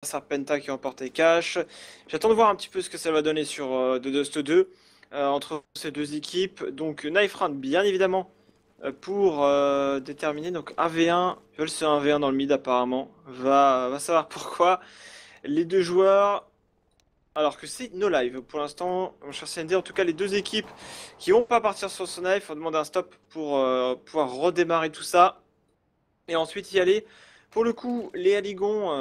Serpenta qui remporte Cash. J'attends de voir un petit peu ce que ça va donner sur The Dust 2 entre ces deux équipes. Donc Knife Round, bien évidemment, pour déterminer. Donc 1v1, ils veulent se 1v1 dans le mid apparemment. Va savoir pourquoi. Les deux joueurs, alors que c'est no live pour l'instant, mon cher CND, en tout cas les deux équipes qui vont pas partir sur ce knife, on demande un stop pour pouvoir redémarrer tout ça. Et ensuite y aller. Pour le coup, les Haligons,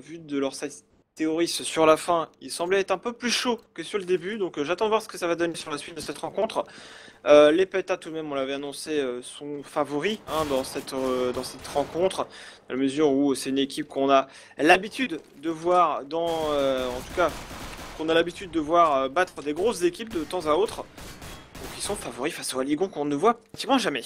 vu de leur side théorie sur la fin, ils semblaient être un peu plus chauds que sur le début. Donc j'attends de voir ce que ça va donner sur la suite de cette rencontre. Les Peta, tout de même, on l'avait annoncé, sont favoris hein, dans cette rencontre. Dans la mesure où c'est une équipe qu'on a l'habitude de voir en tout cas, qu'on a l'habitude de voir battre des grosses équipes de temps à autre. Donc ils sont favoris face aux Haligons qu'on ne voit pratiquement jamais.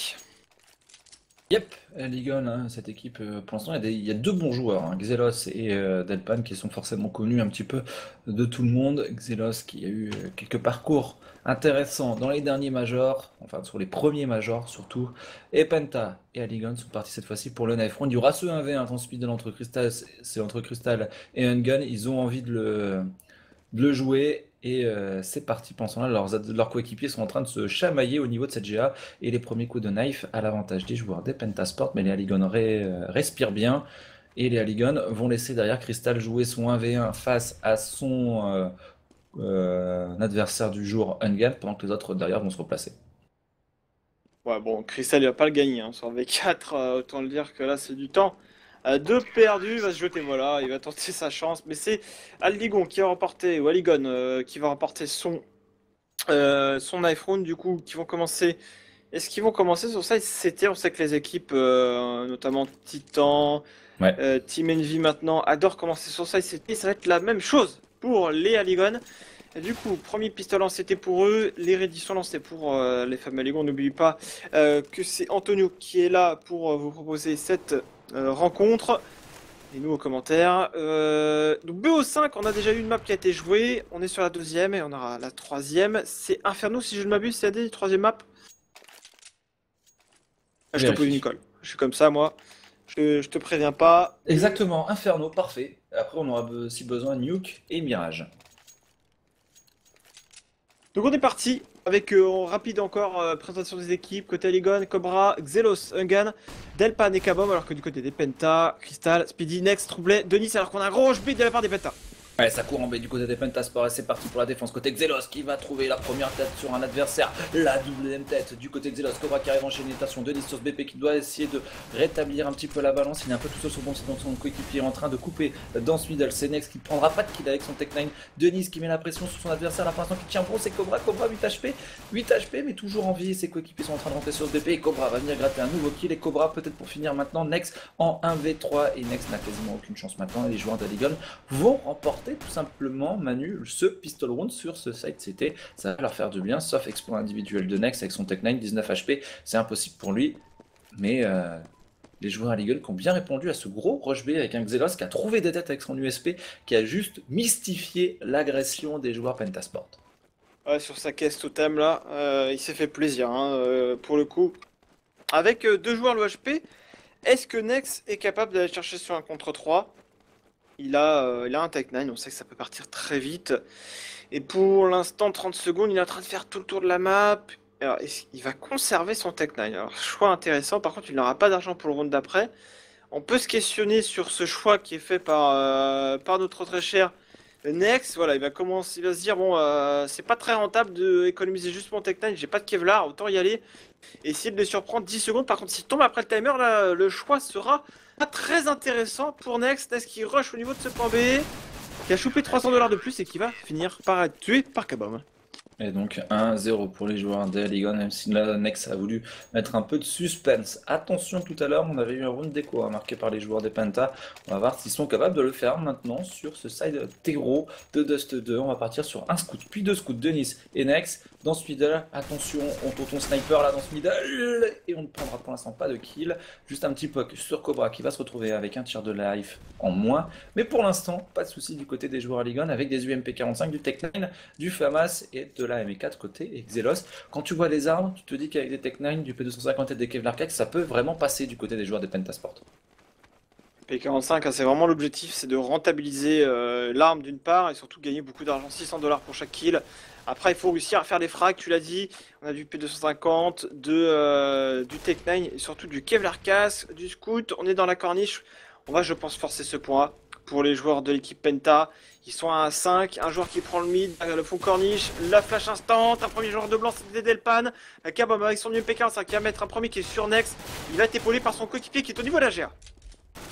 Yep, Ligon, hein, cette équipe, pour l'instant, il y a deux bons joueurs, hein, Xelos et Delpan, qui sont forcément connus un petit peu de tout le monde. Xelos qui a eu quelques parcours intéressants dans les derniers majors, enfin sur les premiers majors surtout. Et Penta et Aligon sont partis cette fois-ci pour le Knife Round. Il y aura ce 1v1 transpeed entre Crystal, c'est entre Crystal et Ungun. Ils ont envie de le jouer. Et c'est parti, pensant là, leurs coéquipiers sont en train de se chamailler au niveau de cette GA. Et les premiers coups de knife à l'avantage des joueurs des Pentasport. Mais les Aligon respirent bien. Et les Aligon vont laisser derrière Crystal jouer son 1v1 face à son adversaire du jour, Ungan, pendant que les autres derrière vont se replacer. Ouais, bon, Crystal, il va pas le gagner hein, sur V4, autant le dire que là, c'est du temps. Deux perdus, il va se jeter, voilà, il va tenter sa chance. Mais c'est Aldigon qui va remporter, ou Aligon qui va remporter son iPhone, du coup, qui vont commencer. Est-ce qu'ils vont commencer sur ça? C'était, on sait que les équipes, notamment Titan, Ouais. Team Envy maintenant, adorent commencer sur ça. C'était, ça va être la même chose pour les Aligon. Et du coup, premier pistolet c'était pour eux, les redditions lancées pour les fameux Légons. N'oubliez pas que c'est Antonio qui est là pour vous proposer cette rencontre. Et nous aux commentaires. Donc BO5, on a déjà eu une map qui a été jouée. On est sur la deuxième et on aura la troisième. C'est Inferno si je ne m'abuse, c'est AD, troisième map. Ah, je te pose une Vérifie. colle. Je suis comme ça moi. Je te préviens pas. Et Exactement, Inferno, parfait. Après, on aura si besoin Nuke et Mirage. donc on est parti avec en rapide encore présentation des équipes. Côté Aligon, Cobra, Xelos, Ungan, Delpan et Kabom. Alors que du côté des Penta, Crystal, Speedy, Next, Troublet, Denis. Alors qu'on a un gros rush beat de la part des Penta. Allez, ça court en B du côté des Pentasport et c'est parti pour la défense. Côté Xelos qui va trouver la première tête sur un adversaire. La double tête du côté Xelos. Cobra qui arrive en chaîne de Denis sur ce BP qui doit essayer de rétablir un petit peu la balance. Il est un peu tout seul sur son coéquipier en train de couper dans ce middle. C'est Nex qui ne prendra pas de kill avec son Tech 9. Denis qui met la pression sur son adversaire. Là pour l'instant qui tient bon, c'est Cobra. Cobra 8 HP. 8 HP mais toujours en vie. Ses coéquipiers sont en train de rentrer sur ce BP. Et Cobra va venir gratter un nouveau kill. Et Cobra peut-être pour finir maintenant Nex en 1v3. Et Nex n'a quasiment aucune chance maintenant. Et les joueurs d'Aligon vont remporter tout simplement Manu ce pistol round sur ce site CT. Ça va leur faire du bien, sauf exploit individuel de Nex avec son Tech 9, 19 HP. C'est impossible pour lui. Mais les joueurs Illegal qui ont bien répondu à ce gros rush B avec un Xelos qui a trouvé des têtes avec son USP, qui a juste mystifié l'agression des joueurs Pentasport. Ouais, sur sa caisse totem là, il s'est fait plaisir hein, pour le coup. Avec deux joueurs le HP, est-ce que Nex est capable d'aller chercher sur un contre 3? Il a un Tech 9, on sait que ça peut partir très vite. Et pour l'instant, 30 secondes, il est en train de faire tout le tour de la map. Alors, il va conserver son Tech 9. Alors, choix intéressant. Par contre, il n'aura pas d'argent pour le round d'après. On peut se questionner sur ce choix qui est fait par notre très cher Nex. Voilà, il va se dire bon, c'est pas très rentable d'économiser juste mon Tech 9. J'ai pas de Kevlar, autant y aller. Et essayer de les surprendre 10 secondes. Par contre, s'il tombe après le timer, là, le choix sera pas très intéressant pour Nex. Nex qui rush au niveau de ce point B, qui a chopé 300 $ de plus et qui va finir par être tué par Kabom. Et donc 1-0 pour les joueurs d'Aligon, même si la Nex a voulu mettre un peu de suspense. Attention, tout à l'heure, on avait eu un round déco marqué par les joueurs des Penta. On va voir s'ils sont capables de le faire maintenant sur ce side terreau de Dust 2. On va partir sur un scout, puis deux scouts, Denis et Nex. Dans ce middle, attention, on tourne ton sniper là dans ce middle. Et on ne prendra pour l'instant pas de kill. Juste un petit poke sur Cobra qui va se retrouver avec un tir de life en moins. Mais pour l'instant, pas de souci du côté des joueurs Aligon avec des UMP45, du Tech 9, du FAMAS et de la ME4 côté Xelos. Quand tu vois les armes, tu te dis qu'avec des Tech 9, du P250 et des Kevlar 4, ça peut vraiment passer du côté des joueurs des Pentasport. P45, hein, c'est vraiment l'objectif, c'est de rentabiliser l'arme d'une part et surtout gagner beaucoup d'argent, 600 $ pour chaque kill. Après, il faut réussir à faire des frags, tu l'as dit. On a du P250, du Tech 9 et surtout du Kevlar Cask, du Scout. On est dans la corniche. On va, je pense, forcer ce point pour les joueurs de l'équipe Penta. Ils sont à 5, un joueur qui prend le mid, le fond corniche, la flash instant, un premier joueur de blanc, c'était Delpan. Kabam avec son UMP15 qui va mettre un premier qui est sur Nex. Il va être épaulé par son coéquipier qui est au niveau de la GA.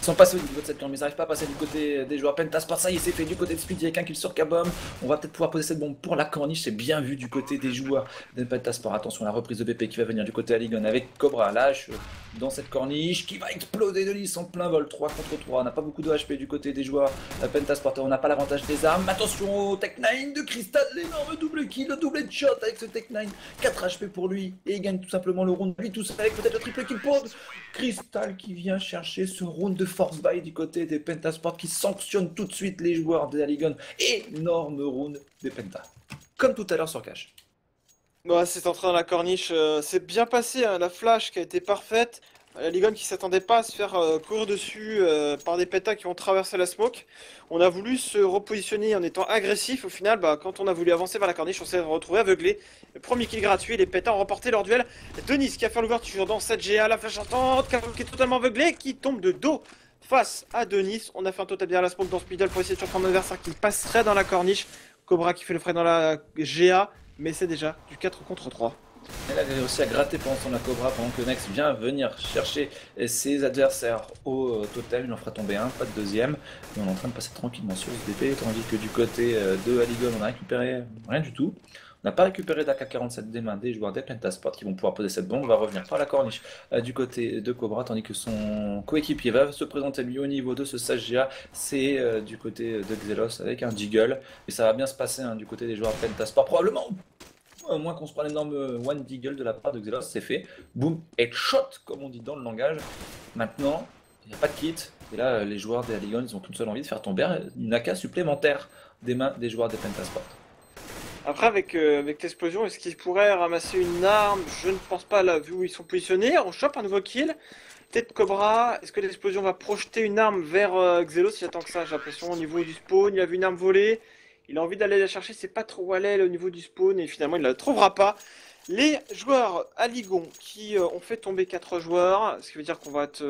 Ils sont passés au niveau de cette bombe, mais ils n'arrivent pas à passer du côté des joueurs Pentasport. Ça y est, c'est fait du côté de Speed, avec un kill sur Kabom. On va peut-être pouvoir poser cette bombe pour la corniche, c'est bien vu du côté des joueurs de Pentasport. Attention à la reprise de BP qui va venir du côté Aligon avec Cobra lâche dans cette corniche qui va exploser de lisse en plein vol. 3 contre 3, on n'a pas beaucoup de HP du côté des joueurs Pentasport, on n'a pas l'avantage des armes. Attention au Tech 9 de Crystal, l'énorme double kill, le double shot avec ce Tech 9. 4 HP pour lui et il gagne tout simplement le round lui tout seul avec peut-être le triple kill pour Crystal qui vient chercher ce round de force buy du côté des Pentasport qui sanctionne tout de suite les joueurs de Aligon. Énorme round des Penta. Comme tout à l'heure sur Cash. Ouais, c'est entré dans la corniche, c'est bien passé, hein, la flash qui a été parfaite. La Ligon qui s'attendait pas à se faire courir dessus par des Pentas qui ont traversé la smoke. On a voulu se repositionner en étant agressif. Au final, quand on a voulu avancer vers la corniche, on s'est retrouvé aveuglé. Le premier kill gratuit, les Pentas ont remporté leur duel. Denis qui a fait l'ouverture dans cette GA, la flash entente, qui est totalement aveuglé, qui tombe de dos face à Denis. On a fait un total bien la smoke dans ce middle pour essayer de surprendre l'adversaire qui passerait dans la corniche. Cobra qui fait le frais dans la GA, mais c'est déjà du 4 contre 3. Elle a réussi à gratter pendant son la Cobra pendant que Nex vient venir chercher ses adversaires au total. Il en fera tomber un, pas de deuxième. Et on est en train de passer tranquillement sur ce DP, tandis que du côté de Aligon, on a récupéré rien du tout. On n'a pas récupéré d'AK-47 des mains des joueurs des Pentasport qui vont pouvoir poser cette bombe. On va revenir par la corniche du côté de Cobra, tandis que son coéquipier va se présenter lui au niveau de ce Sagia. C'est du côté de Xelos avec un Deagle. Et ça va bien se passer du côté des joueurs Pentasport. Probablement, à moins qu'on se prenne l'énorme one Deagle de la part de Xelos, c'est fait. Boom, headshot, comme on dit dans le langage. Maintenant, il n'y a pas de kit. Et là, les joueurs des Aligon, ils ont qu'une seule envie de faire tomber une AK supplémentaire des mains des joueurs des Pentasport. Après, avec l'explosion, est-ce qu'ils pourraient ramasser une arme? Je ne pense pas, là, vu où ils sont positionnés. On chope un nouveau kill. Peut-être Cobra. Est-ce que l'explosion va projeter une arme vers Xelos? Il attend que ça, j'ai l'impression, au niveau du spawn. Il a vu une arme voler. Il a envie d'aller la chercher. C'est pas trop où elle est au niveau du spawn. Et finalement, il ne la trouvera pas. Les joueurs Aligon qui ont fait tomber 4 joueurs. Ce qui veut dire qu'on va être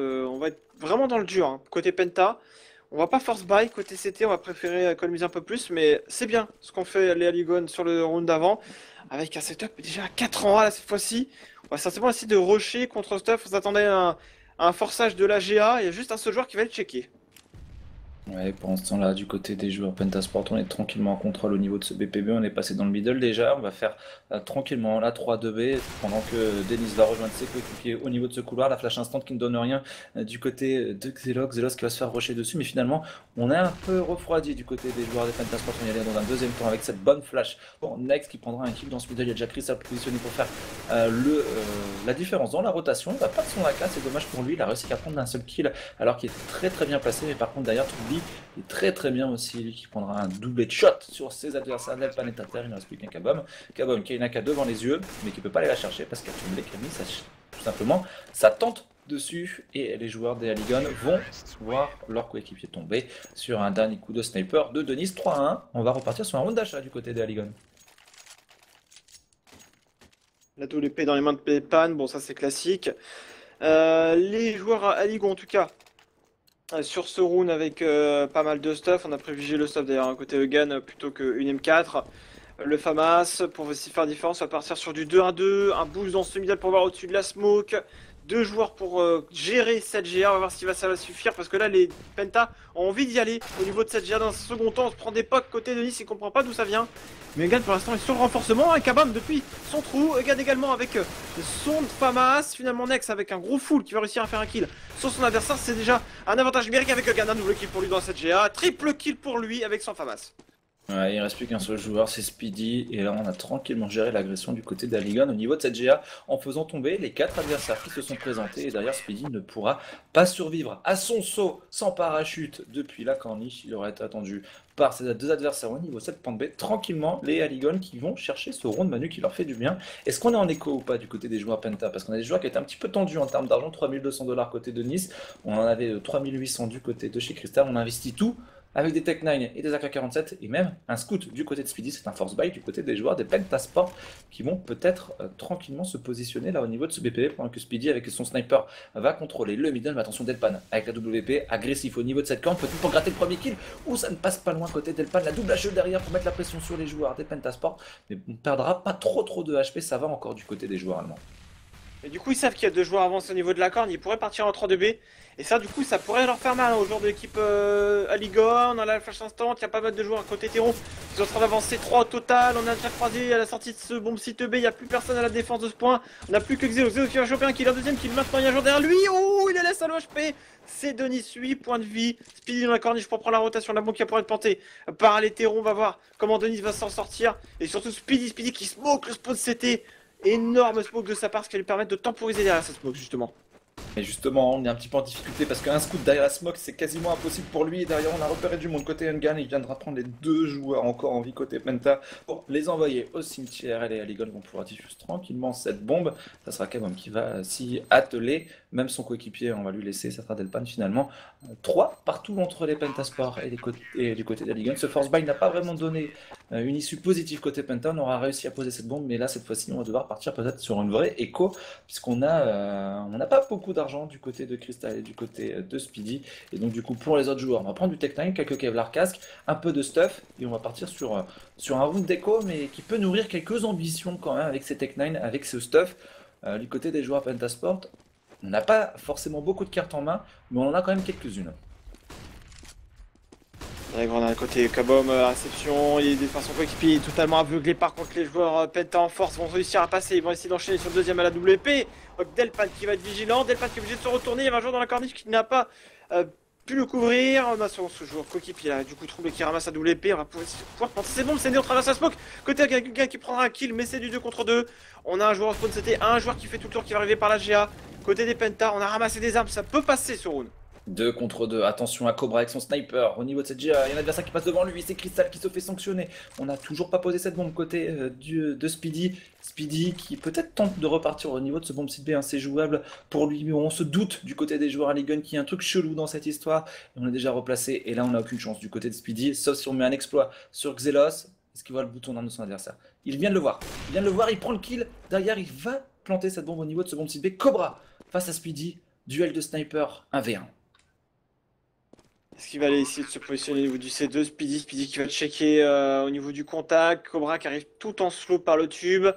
vraiment dans le dur. Hein. Côté Penta. On va pas force buy côté CT, on va préférer économiser un peu plus, mais c'est bien ce qu'ont fait les Aligon sur le round d'avant, avec un setup déjà à 4 en A là, cette fois-ci. On va certainement essayer de rusher contre stuff, on s'attendait à un forçage de la GA, il y a juste un seul joueur qui va le checker. Ouais, pendant ce temps-là, du côté des joueurs Pentasport, on est tranquillement en contrôle au niveau de ce BPB. On est passé dans le middle déjà. On va faire tranquillement la 3-2B pendant que Denis va rejoindre ses coéquipiers au niveau de ce couloir. La flash instant qui ne donne rien du côté de Xelos. Xelos qui va se faire rusher dessus. Mais finalement, on est un peu refroidi du côté des joueurs des Pentasport. On y allait dans un deuxième tour avec cette bonne flash. Bon, Next qui prendra un kill dans ce middle. Il y a déjà Crystal positionné pour faire la différence dans la rotation. Il va pas de son AK, c'est dommage pour lui. Il a réussi à prendre un seul kill alors qu'il était très bien placé. Mais par contre, derrière, Troubi est très bien aussi, lui qui prendra un double shot sur ses adversaires de la planète Terre. Il ne reste plus qu'un Kabom. Kabom qui a une AK devant les yeux, mais qui ne peut pas aller la chercher parce qu'il y a Tumblé qui a mis tout simplement sa tente dessus. Et les joueurs des Aligon vont voir leur coéquipier tomber sur un dernier coup de sniper de Denis. 3-1. On va repartir sur un round d'achat du côté des Aligon. La double épée dans les mains de Pépan, bon ça c'est classique. Les joueurs Aligon en tout cas. Sur ce round avec pas mal de stuff, on a privilégié le stuff d'ailleurs côté Eugen plutôt qu'une M4. Le FAMAS pour aussi faire différence, on va partir sur du 2-1-2, un boost dans ce middle pour voir au-dessus de la smoke. 2 joueurs pour gérer cette GA, on va voir si ça va suffire parce que là les Penta ont envie d'y aller au niveau de cette GA. Dans un second temps, on se prend des pocs côté de Nice, il comprend pas d'où ça vient. Mais Eugen pour l'instant est sur le renforcement, un Kabam depuis son trou, Eugen également avec son FAMAS, finalement Nex avec un gros full qui va réussir à faire un kill sur son adversaire, c'est déjà un avantage numérique avec Eugen, un nouveau kill pour lui dans cette GA, triple kill pour lui avec son FAMAS. Ouais, il reste plus qu'un seul joueur, c'est Speedy, et là on a tranquillement géré l'agression du côté d'Aligon au niveau de cette GA en faisant tomber les 4 adversaires qui se sont présentés, et derrière Speedy ne pourra pas survivre à son saut sans parachute depuis la corniche. Il aurait été attendu par ses deux adversaires au niveau 7 B, tranquillement les Aligon qui vont chercher ce round Manu qui leur fait du bien. Est-ce qu'on est en écho ou pas du côté des joueurs Penta? Parce qu'on a des joueurs qui étaient un petit peu tendus en termes d'argent, 3200 $ côté de Nice, on en avait 3800 du côté de chez Crystal, on investit tout avec des Tech 9 et des AK-47 et même un scout du côté de Speedy, c'est un force buy du côté des joueurs des Pentasport qui vont peut-être tranquillement se positionner là au niveau de ce BPV pendant que Speedy avec son sniper va contrôler le middle. Mais attention, Delpan avec la WP agressif au niveau de cette camp, peut-être pour gratter le premier kill ou ça ne passe pas loin côté Delpan, la double HE derrière pour mettre la pression sur les joueurs des Pentasport, mais on ne perdra pas trop de HP, ça va encore du côté des joueurs allemands. Et du coup, ils savent qu'il y a deux joueurs avancés au niveau de la corne, ils pourraient partir en 3-2B. Et ça, du coup, ça pourrait leur faire mal aux joueurs de l'équipe Aligon. On a la flash instant, il y a pas mal de joueurs à côté terreau. Ils sont en train d'avancer 3 au total. On a déjà croisé à la sortie de ce bombe site B. Il n'y a plus personne à la défense de ce point. On n'a plus que Xeos. Xeos qui va choper un kill, un deuxième kill. Maintenant, il y a un joueur derrière lui. Oh, il le laisse à l'OHP. C'est Denis, 8 points de vie. Speedy dans la corniche pour prendre la rotation. La bombe qui pourrait être plantée par les terreaux. On va voir comment Denis va s'en sortir. Et surtout, Speedy qui smoke le spawn CT. Énorme smoke de sa part, ce qui va lui permettre de temporiser derrière sa smoke justement. Et justement, on est un petit peu en difficulté parce qu'un scout derrière la smoke c'est quasiment impossible pour lui. Et derrière, on a repéré du monde côté Engan. Il viendra prendre les deux joueurs encore en vie côté Penta pour les envoyer au cimetière. Et les Aligon vont pouvoir diffuser tranquillement cette bombe. Ça sera Kabom qui va s'y atteler. Même son coéquipier, on va lui laisser. Ça sera Delpan finalement. 3 partout entre les Pentasport et du côté d'Aligon. Ce force buy n'a pas vraiment donné une issue positive côté Penta. On aura réussi à poser cette bombe, mais là cette fois-ci, on va devoir partir peut-être sur une vraie écho puisqu'on a, on n'a pas beaucoup d'argent du côté de Crystal et du côté de Speedy. Et donc du coup pour les autres joueurs, on va prendre du Tech 9, quelques Kevlar casque, un peu de stuff et on va partir sur un round d'écho mais qui peut nourrir quelques ambitions quand même avec ces Tech 9, avec ce stuff. Du côté des joueurs Pentasport, on n'a pas forcément beaucoup de cartes en main, mais on en a quand même quelques-unes. On a le côté Kabom, réception, il est de son coéquipier totalement aveuglé. Par contre, les joueurs Penta en force vont réussir à passer. Ils vont essayer d'enchaîner sur le deuxième à la WP. Delpan qui va être vigilant. Delpan qui est obligé de se retourner. Il y a un joueur dans la corniche qui n'a pas pu le couvrir. On a ce joueur coéquipier là, du coup, troublé qui ramasse la WP. On va pouvoir penser c'est bon, c'est né, on traverse la smoke. Côté quelqu'un qui prendra un kill, mais c'est du 2 contre 2. On a un joueur au spawn, c'était un joueur qui fait tout le tour qui va arriver par la GA. Côté des Penta, on a ramassé des armes, ça peut passer ce round. 2 contre 2, attention à Cobra avec son sniper au niveau de cette GA, il y a un adversaire qui passe devant lui, c'est Crystal qui se fait sanctionner. On n'a toujours pas posé cette bombe côté de Speedy. Speedy qui peut-être tente de repartir au niveau de ce bombe site B, hein, c'est jouable pour lui, mais on se doute du côté des joueurs Aligon qu'il y a un truc chelou dans cette histoire. Et on est déjà replacé et là on n'a aucune chance du côté de Speedy, sauf si on met un exploit sur Xelos. Est-ce qu'il voit le bouton d'arme de son adversaire? Il vient de le voir, il prend le kill, derrière il va planter cette bombe au niveau de ce bombe site B. Cobra face à Speedy, duel de sniper 1v1. Est-ce qu'il va aller essayer de se positionner au niveau du C2? Speedy qui va checker au niveau du contact. Cobra qui arrive tout en slow par le tube.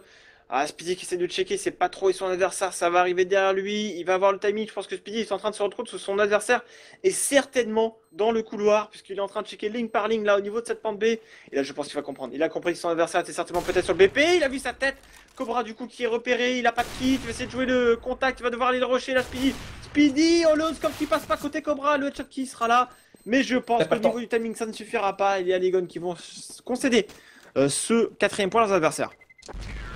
Ah, Speedy qui essaie de checker, c'est pas trop et son adversaire, ça va arriver derrière lui. Il va avoir le timing. Je pense que Speedy est en train de se retrouver sous son adversaire et certainement dans le couloir, puisqu'il est en train de checker ligne par ligne là au niveau de cette pente B. Et là, je pense qu'il va comprendre. Il a compris que son adversaire était certainement peut-être sur le BP. Il a vu sa tête. Cobra du coup qui est repéré. Il a pas de kit. Il va essayer de jouer le contact. Il va devoir aller le rusher là, Speedy. Speedy, oh le scope qui passe pas côté Cobra. Le headshot qui sera là. Mais je pense qu'au niveau du timing, ça ne suffira pas. Il y a les Aligon qui vont concéder ce 4ème point à leurs adversaires.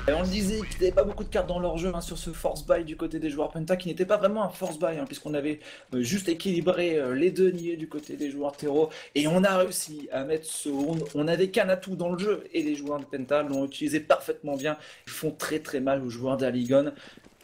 Et on le disait qu'il n'y avait pas beaucoup de cartes dans leur jeu, hein, sur ce force buy du côté des joueurs Penta, qui n'était pas vraiment un force buy, hein, puisqu'on avait juste équilibré les deux niais du côté des joueurs Terreau, et on a réussi à mettre ce round. On n'avait qu'un atout dans le jeu, et les joueurs de Penta l'ont utilisé parfaitement bien. Ils font très mal aux joueurs d'Aligon.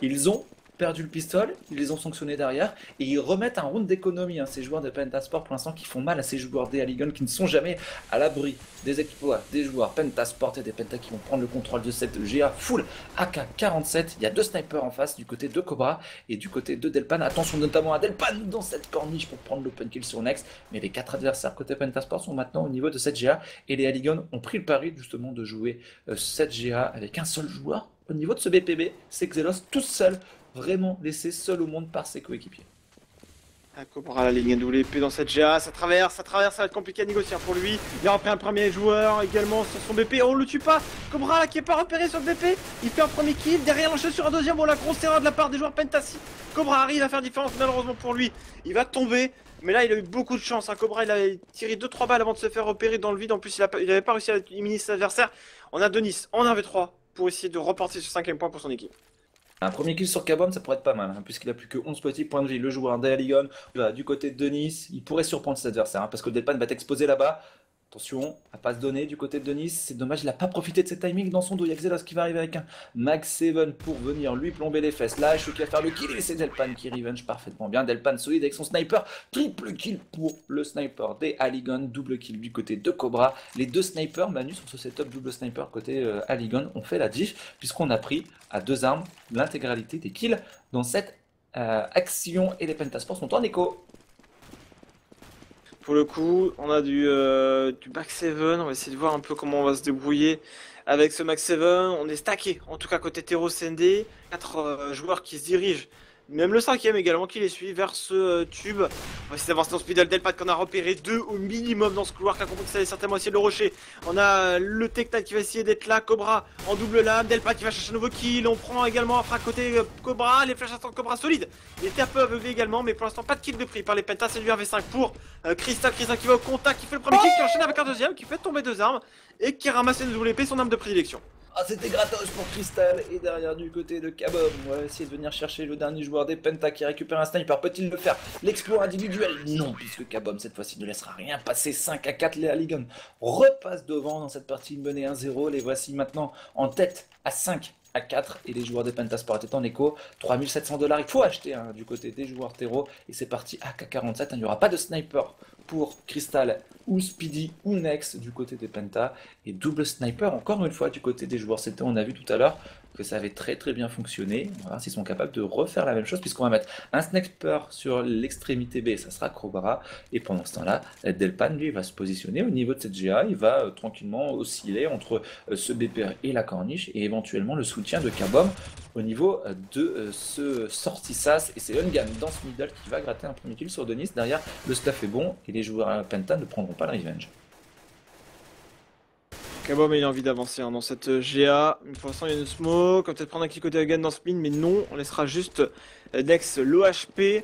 Ils ont perdu le pistolet, ils les ont sanctionnés derrière et ils remettent un round d'économie, hein, ces joueurs de Pentasport pour l'instant qui font mal à ces joueurs des Aligon qui ne sont jamais à l'abri des exploits des joueurs Pentasport et des Penta qui vont prendre le contrôle de cette GA full AK-47. Il y a 2 snipers en face du côté de Cobra et du côté de Delpan. Attention notamment à Delpan dans cette corniche pour prendre l'open kill sur Nex, mais les 4 adversaires côté Pentasport sont maintenant au niveau de cette GA et les Aligon ont pris le pari justement de jouer cette GA avec un seul joueur au niveau de ce BPB, c'est Xelos tout seul, vraiment laissé seul au monde par ses coéquipiers. Cobra la ligne WP dans cette GA, ça traverse, ça va être compliqué à négocier pour lui. Il a repris un premier joueur également sur son BP, on le tue pas. Cobra là, qui est pas repéré sur le BP, il fait un premier kill, derrière l'enchaîne sur un deuxième, bon la grosse erreur de la part des joueurs Pentasi. Cobra arrive à faire différence malheureusement pour lui, il va tomber. Mais là, il a eu beaucoup de chance. Hein. Cobra, il a tiré 2-3 balles avant de se faire repérer dans le vide. En plus, il avait pas réussi à éliminer ses adversaires. On a Denis en 1v3 pour essayer de reporter sur 5ème point pour son équipe. Un premier kill sur Cabom, ça pourrait être pas mal, hein, puisqu'il a plus que 11 petits points de vie. Le joueur d'Aligon, du côté de Nice, il pourrait surprendre ses adversaires, hein, parce que le Delpan va être exposé là-bas. Attention à pas se donner du côté de Nice, c'est dommage, il n'a pas profité de ses timings dans son dos. Il y a Xelos qui va arriver avec un Max 7 pour venir lui plomber les fesses. Là, je suis qui va faire le kill et c'est Delpan qui revenge parfaitement bien. Delpan solide avec son sniper, triple kill pour le sniper des Aligon, double kill du côté de Cobra. Les deux snipers, Manu, sur ce setup double sniper côté Aligon, ont fait la diff, puisqu'on a pris à deux armes l'intégralité des kills dans cette action et les Pentasports sont en écho. Pour le coup, on a du back 7. On va essayer de voir un peu comment on va se débrouiller avec ce max 7. On est stacké, en tout cas côté Terro CND. 4 joueurs qui se dirigent. Même le 5ème également qui les suit vers ce tube. On va essayer d'avancer dans ce middle Delpat qu'on a repéré 2 au minimum dans ce couloir qui a compris que ça allait certainement essayer de le rusher. On a le Tectat qui va essayer d'être là, Cobra en double lame, Delpat qui va chercher un nouveau kill. On prend également un frac côté Cobra, les flashs instant Cobra solide. Il était un peu aveuglé également, mais pour l'instant pas de kill de prix par les Pentas. C'est du 1v5 pour Crystal qui va au contact, qui fait le premier kill, qui enchaîne avec un deuxième, qui fait tomber 2 armes et qui ramasse une double épée, son arme de prédilection. Ah, c'était gratos pour Crystal. Et derrière du côté de Cabom, on va essayer de venir chercher le dernier joueur des Penta qui récupère un sniper. Peut-il le faire? L'exploit individuel? Non, puisque Cabom cette fois-ci ne laissera rien passer. 5-4, les Aligon repassent devant dans cette partie, une menée 1-0. Les voici maintenant en tête à 5-4 et les joueurs des Pentasport étaient en écho. 3700$, il faut acheter du côté des joueurs terreau et c'est parti AK-47. Il n'y aura pas de sniper pour Crystal ou Speedy ou Nex du côté des Penta et double sniper encore une fois du côté des joueurs CT. On a vu tout à l'heure que ça avait très bien fonctionné. On va voir s'ils sont capables de refaire la même chose puisqu'on va mettre un sniper sur l'extrémité B, ça sera Cobra et pendant ce temps-là, Delpan lui va se positionner au niveau de cette GA, il va tranquillement osciller entre ce BPR et la corniche et éventuellement le soutien de Cabom au niveau de ce sortissas et c'est Ungan dans ce middle qui va gratter un premier kill sur Denis. Derrière, le stuff est bon et les joueurs Penta ne prendront pas le revenge. Cabom il a envie d'avancer dans cette GA. Pour l'instant il y a une smoke, on va peut-être prendre un kill côté Hagan dans spin, mais non, on laissera juste Nex l'OHP.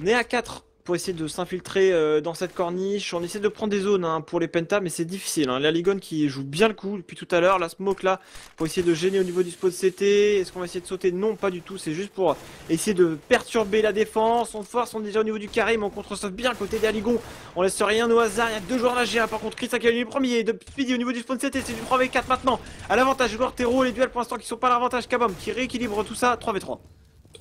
On est à 4 pour essayer de s'infiltrer dans cette corniche. On essaie de prendre des zones pour les Penta, mais c'est difficile. La Ligon qui joue bien le coup depuis tout à l'heure. La smoke là, pour essayer de gêner au niveau du spot CT. Est-ce qu'on va essayer de sauter? Non, pas du tout. C'est juste pour essayer de perturber la défense. On force, on est déjà au niveau du carré, mais on contre-sauve bien côté des Aligon. On laisse rien au hasard. Il y a 2 joueurs de la GA. Par contre, Chris qui a eu le premier. De Speedy au niveau du spawn CT, c'est du 3v4 maintenant. À l'avantage, joueur terreau. Les duels pour l'instant qui sont pas à l'avantage. Cabom qui rééquilibre tout ça. 3v3.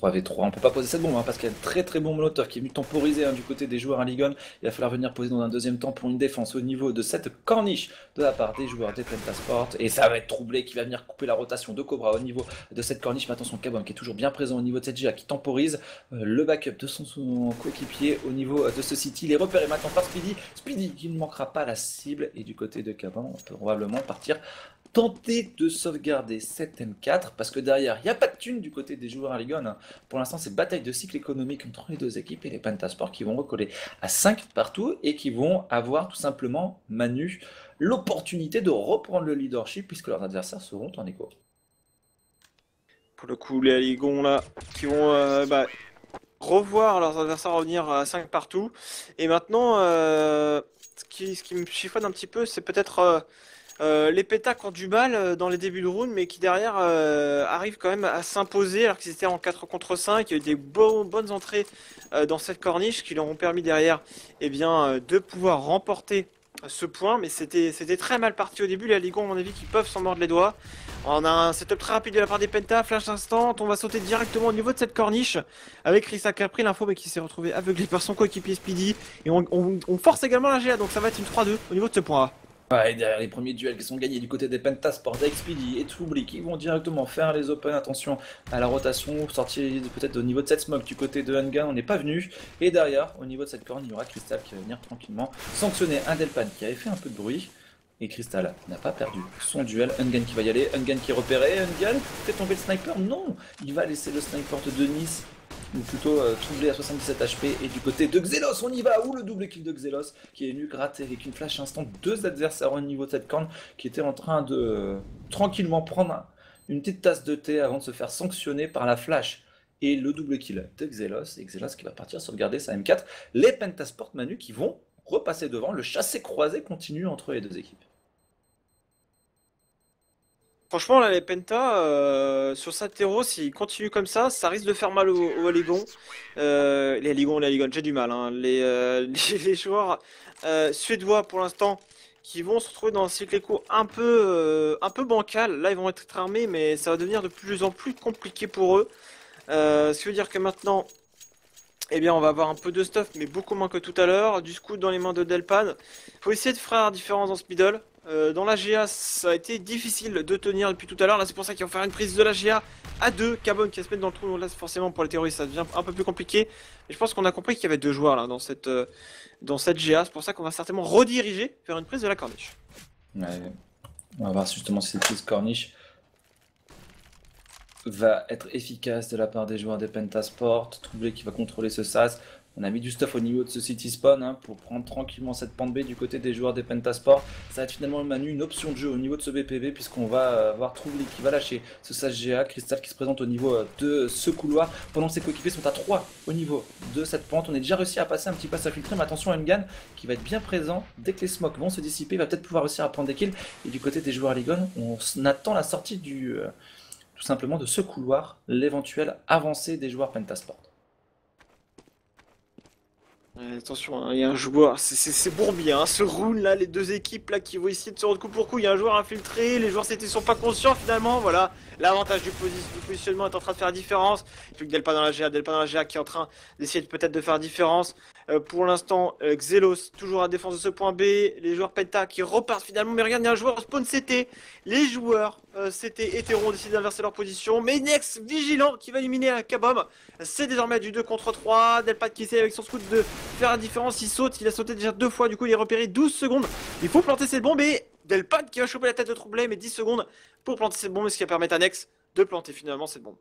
3v3, on peut pas poser cette bombe parce qu'il y a un très bon molotov qui est venu temporiser du côté des joueurs à Ligon. Il va falloir venir poser dans un deuxième temps pour une défense au niveau de cette corniche de la part des joueurs des Pentasport. Et ça va être troublé qui va venir couper la rotation de Cobra au niveau de cette corniche. Mais attention, Cabom qui est toujours bien présent au niveau de cette GA qui temporise le backup de son coéquipier au niveau de ce City. Il est repéré maintenant par Speedy. Speedy qui ne manquera pas la cible. Et du côté de Cabom, on peut probablement partir tenter de sauvegarder cette M4 parce que derrière il n'y a pas de thune du côté des joueurs à Ligon. Pour l'instant c'est bataille de cycle économique entre les deux équipes et les Pentasport qui vont recoller à 5 partout et qui vont avoir tout simplement Manu l'opportunité de reprendre le leadership puisque leurs adversaires seront en écho. Pour le coup les Aligon là qui vont revoir leurs adversaires revenir à 5 partout. Et maintenant ce qui me chiffonne un petit peu c'est peut-être les pétas qui ont du mal dans les débuts de round, mais qui derrière arrivent quand même à s'imposer alors qu'ils étaient en 4 contre 5. Il y a eu des bonnes entrées dans cette corniche qui leur ont permis derrière de pouvoir remporter ce point. Mais c'était très mal parti au début. Les Ligon, à mon avis, qui peuvent s'en mordre les doigts. On a un setup très rapide de la part des Pentas, flash instant. On va sauter directement au niveau de cette corniche avec Rissa qui a pris l'info, mais qui s'est retrouvé aveuglé par son coéquipier Speedy. Et on force également la GA, donc ça va être une 3-2 au niveau de ce point A. Ouais, et derrière les premiers duels qui sont gagnés du côté des Pentasport, Speedy et Troubli qui vont directement faire les open. Attention à la rotation, sortir peut-être au niveau de cette smoke du côté de Ungan, on n'est pas venu. Et derrière, au niveau de cette corne, il y aura Crystal qui va venir tranquillement sanctionner un Delpan qui avait fait un peu de bruit. Et Crystal n'a pas perdu son duel. Ungan qui va y aller, Ungan qui est repéré, Ungan fait tomber le sniper. Non, il va laisser le sniper de Denis. Ou plutôt troublé à 77 HP et du côté de Xelos on y va, ou le double kill de Xelos qui est venu gratter avec une flash instant 2 adversaires au niveau de cette corne qui était en train de tranquillement prendre une petite tasse de thé avant de se faire sanctionner par la flash et le double kill de Xelos. Et Xelos qui va partir sauvegarder sa M4. Les Pentasport Manu qui vont repasser devant. Le chassé-croisé continue entre les deux équipes. Franchement, là, les Penta, sur Sateros, s'ils continuent comme ça risque de faire mal aux Aligons. Les Aligons, j'ai du mal. Hein. Les joueurs suédois, pour l'instant, qui vont se retrouver dans un cycle écho un peu bancal. Là, ils vont être armés, mais ça va devenir de plus en plus compliqué pour eux. Ce qui veut dire que maintenant, eh bien, on va avoir un peu de stuff, mais beaucoup moins que tout à l'heure. Du scout dans les mains de Delpan. Faut essayer de faire la différence dans ce middle. Dans la GA, ça a été difficile de tenir depuis tout à l'heure. Là, c'est pour ça qu'ils vont faire une prise de la GA à 2. Carbone qui va se mettre dans le trou. Donc là, forcément, pour les terroristes, ça devient un peu plus compliqué. Et je pense qu'on a compris qu'il y avait deux joueurs là dans cette GA. C'est pour ça qu'on va certainement rediriger vers une prise de la corniche. Ouais. On va voir justement si cette prise corniche va être efficace de la part des joueurs des Pentasport. Troublé qui va contrôler ce sas. On a mis du stuff au niveau de ce city spawn hein, pour prendre tranquillement cette pente B du côté des joueurs des Pentasport. Ça va être finalement Manu une option de jeu au niveau de ce BPV puisqu'on va avoir Troublé qui va lâcher ce sas GA, Crystal qui se présente au niveau de ce couloir pendant que ses coéquipiers sont à 3 au niveau de cette pente. On est déjà réussi à passer un petit pass à filtrer, mais attention à Engan qui va être bien présent dès que les smokes vont se dissiper. Il va peut-être pouvoir réussir à prendre des kills. Et du côté des joueurs Ligon, on attend la sortie tout simplement de ce couloir, l'éventuelle avancée des joueurs Pentasport. Attention, hein, il y a un joueur, c'est Bourbier, hein, ce round là, les deux équipes là qui vont essayer de se rendre coup pour coup, il y a un joueur infiltré, les joueurs c'était sont pas conscients finalement, voilà, l'avantage du positionnement est en train de faire la différence, il faut que Delpa dans la GA qui est en train d'essayer peut-être de faire la différence, pour l'instant Xelos toujours à défense de ce point B, les joueurs Penta qui repartent finalement, mais regarde il y a un joueur spawn CT, les joueurs CT hétéro ont décidé d'inverser leur position, mais Nex vigilant qui va éliminer Kabom, c'est désormais du 2 contre 3, Delpa qui essaie avec son scout de faire la différence, il saute, il a sauté déjà 2 fois, du coup il est repéré 12 secondes, il faut planter cette bombe et Delpan qui va choper la tête de Troublé, mais 10 secondes pour planter cette bombe, ce qui va permettre à Nex de planter finalement cette bombe.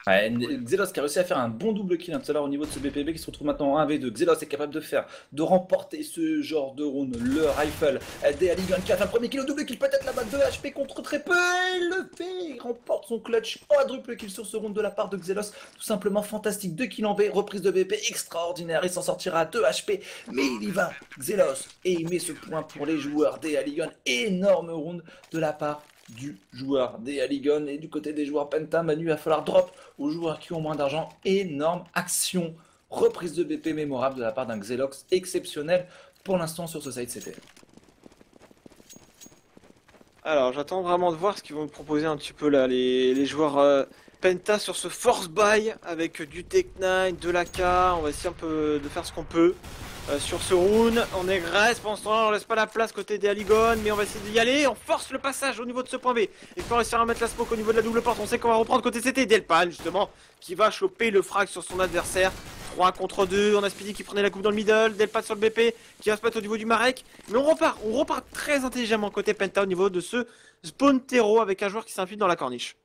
Ouais, Xelos qui a réussi à faire un bon double kill tout à l'heure au niveau de ce BPB qui se retrouve maintenant en 1v2. Xelos est capable de remporter ce genre de round. Le rifle des Aligan qui a fait un premier kill au double kill, peut-être là-bas 2 HP contre très peu. Et il le fait, il remporte son clutch quadruple kill sur ce round de la part de Xelos. Tout simplement fantastique, 2 kills en B, reprise de BP extraordinaire. Il s'en sortira à 2 HP, mais il y va. Xelos et il met ce point pour les joueurs des Aligan. Énorme round de la part du joueur des Aligon et du côté des joueurs Penta. Manu, il va falloir drop aux joueurs qui ont moins d'argent. Énorme action, reprise de BP mémorable de la part d'un Xelox exceptionnel pour l'instant sur ce site CT. Alors j'attends vraiment de voir ce qu'ils vont me proposer un petit peu là les joueurs Penta sur ce force buy avec du Tech9, de l'AK, on va essayer un peu de faire ce qu'on peut. Sur ce round, on est reste pendant ce temps-là, on laisse pas la place côté des Aligon, mais on va essayer d'y aller, on force le passage au niveau de ce point B, et puis on réussir à mettre la smoke au niveau de la double porte, on sait qu'on va reprendre côté CT, Delpan justement, qui va choper le frag sur son adversaire, 3 contre 2, on a Speedy qui prenait la coupe dans le middle, Delpan sur le BP, qui va se mettre au niveau du Marek, mais on repart très intelligemment côté Penta au niveau de ce spawn terreau avec un joueur qui s'infiltre dans la corniche.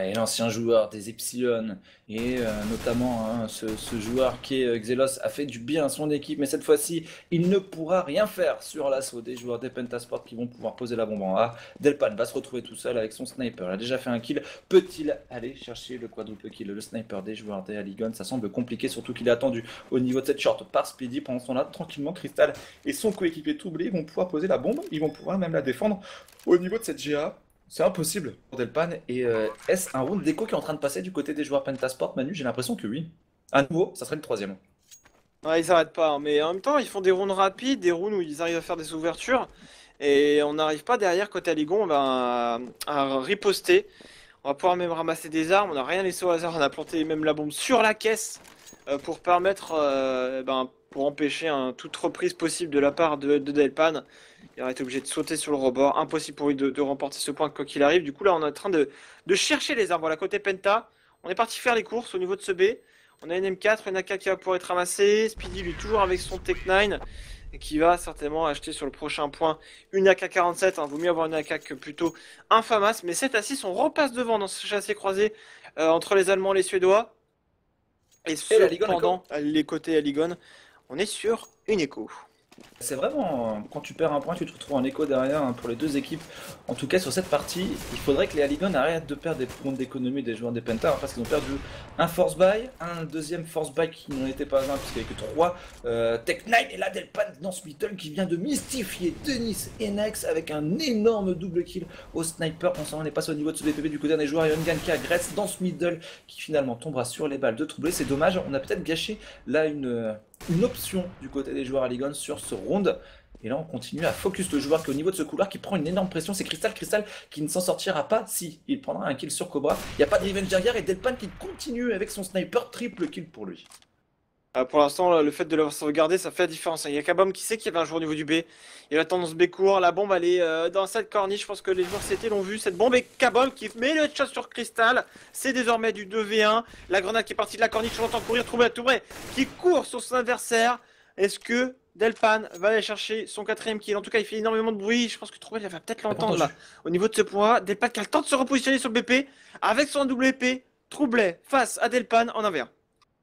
Et l'ancien joueur des Epsilon et notamment hein, ce joueur qui est Xelos a fait du bien à son équipe, mais cette fois-ci il ne pourra rien faire sur l'assaut des joueurs des Pentasport qui vont pouvoir poser la bombe en A. Delpan va se retrouver tout seul avec son sniper, il a déjà fait un kill, peut-il aller chercher le quadruple kill? Le sniper des joueurs des Aligon, ça semble compliqué, surtout qu'il est attendu au niveau de cette short par Speedy. Pendant ce temps-là, tranquillement, Crystal et son coéquipier Troublé vont pouvoir poser la bombe, ils vont pouvoir même la défendre au niveau de cette GA. C'est impossible pour Delpan. Et est-ce un round d'écho qui est en train de passer du côté des joueurs Pentasport, Manu? J'ai l'impression que oui. À nouveau, ça serait le troisième. Ouais, ils s'arrêtent pas, hein, mais en même temps, ils font des rounds rapides, des rounds où ils arrivent à faire des ouvertures, et on n'arrive pas derrière côté Aligon à riposter. On va pouvoir même ramasser des armes, on n'a rien laissé au hasard, on a planté même la bombe sur la caisse pour permettre, pour empêcher toute reprise possible de la part de Delpan. Il aurait été obligé de sauter sur le rebord, impossible pour lui de remporter ce point quoi qu'il arrive. Du coup là on est en train de chercher les armes. Voilà côté Penta, on est parti faire les courses au niveau de ce B. On a une M4, une AK qui va pouvoir être ramassée. Speedy lui toujours avec son Tech9 et qui va certainement acheter sur le prochain point une AK-47. Vaut mieux avoir une AK que plutôt un FAMAS. Mais 7 à 6, on repasse devant dans ce chassé croisé entre les Allemands et les Suédois. Et cependant les côtés Aligon, on est sur une écho. C'est vraiment, quand tu perds un point, tu te retrouves en écho derrière hein, pour les deux équipes. En tout cas, sur cette partie, il faudrait que les Aligon arrêtent de perdre des points d'économie des joueurs des Penta, hein, parce qu'ils ont perdu un Force Buy, un deuxième Force Buy qui n'en était pas un, puisqu'il n'y avait que trois. Tech9 et là, Delpan dans ce middle qui vient de mystifier Denis et Nex avec un énorme double kill au sniper. On est passé au niveau de ce BPP du côté des joueurs. Yongan qui agresse dans ce middle qui finalement tombera sur les balles de Troublé. C'est dommage, on a peut-être gâché là une option du côté des joueurs Aligon sur ce round. Et là on continue à focus le joueur qui est au niveau de ce couloir qui prend une énorme pression, c'est Crystal qui ne s'en sortira pas si il prendra un kill sur Cobra. Il n'y a pas de revenge derrière et Delpan qui continue avec son sniper, triple kill pour lui. Pour l'instant, le fait de l'avoir sauvegardé, ça fait la différence. Il y a Kabam qui sait qu'il y avait un joueur au niveau du B. Il a tendance B court, la bombe elle est dans cette corniche, je pense que les joueurs CT l'ont vu. Cette bombe et Kabam qui met le shot sur Crystal. C'est désormais du 2v1. La grenade qui est partie de la corniche, on entend courir, Troublé à tout près, qui court sur son adversaire. Est-ce que Delpan va aller chercher son quatrième kill? En tout cas, il fait énormément de bruit. Je pense que Troublé va peut-être l'entendre là. Au niveau de ce point, Delpan qui a le temps de se repositionner sur le BP avec son double épée. Troublé face à Delpan en 1v1.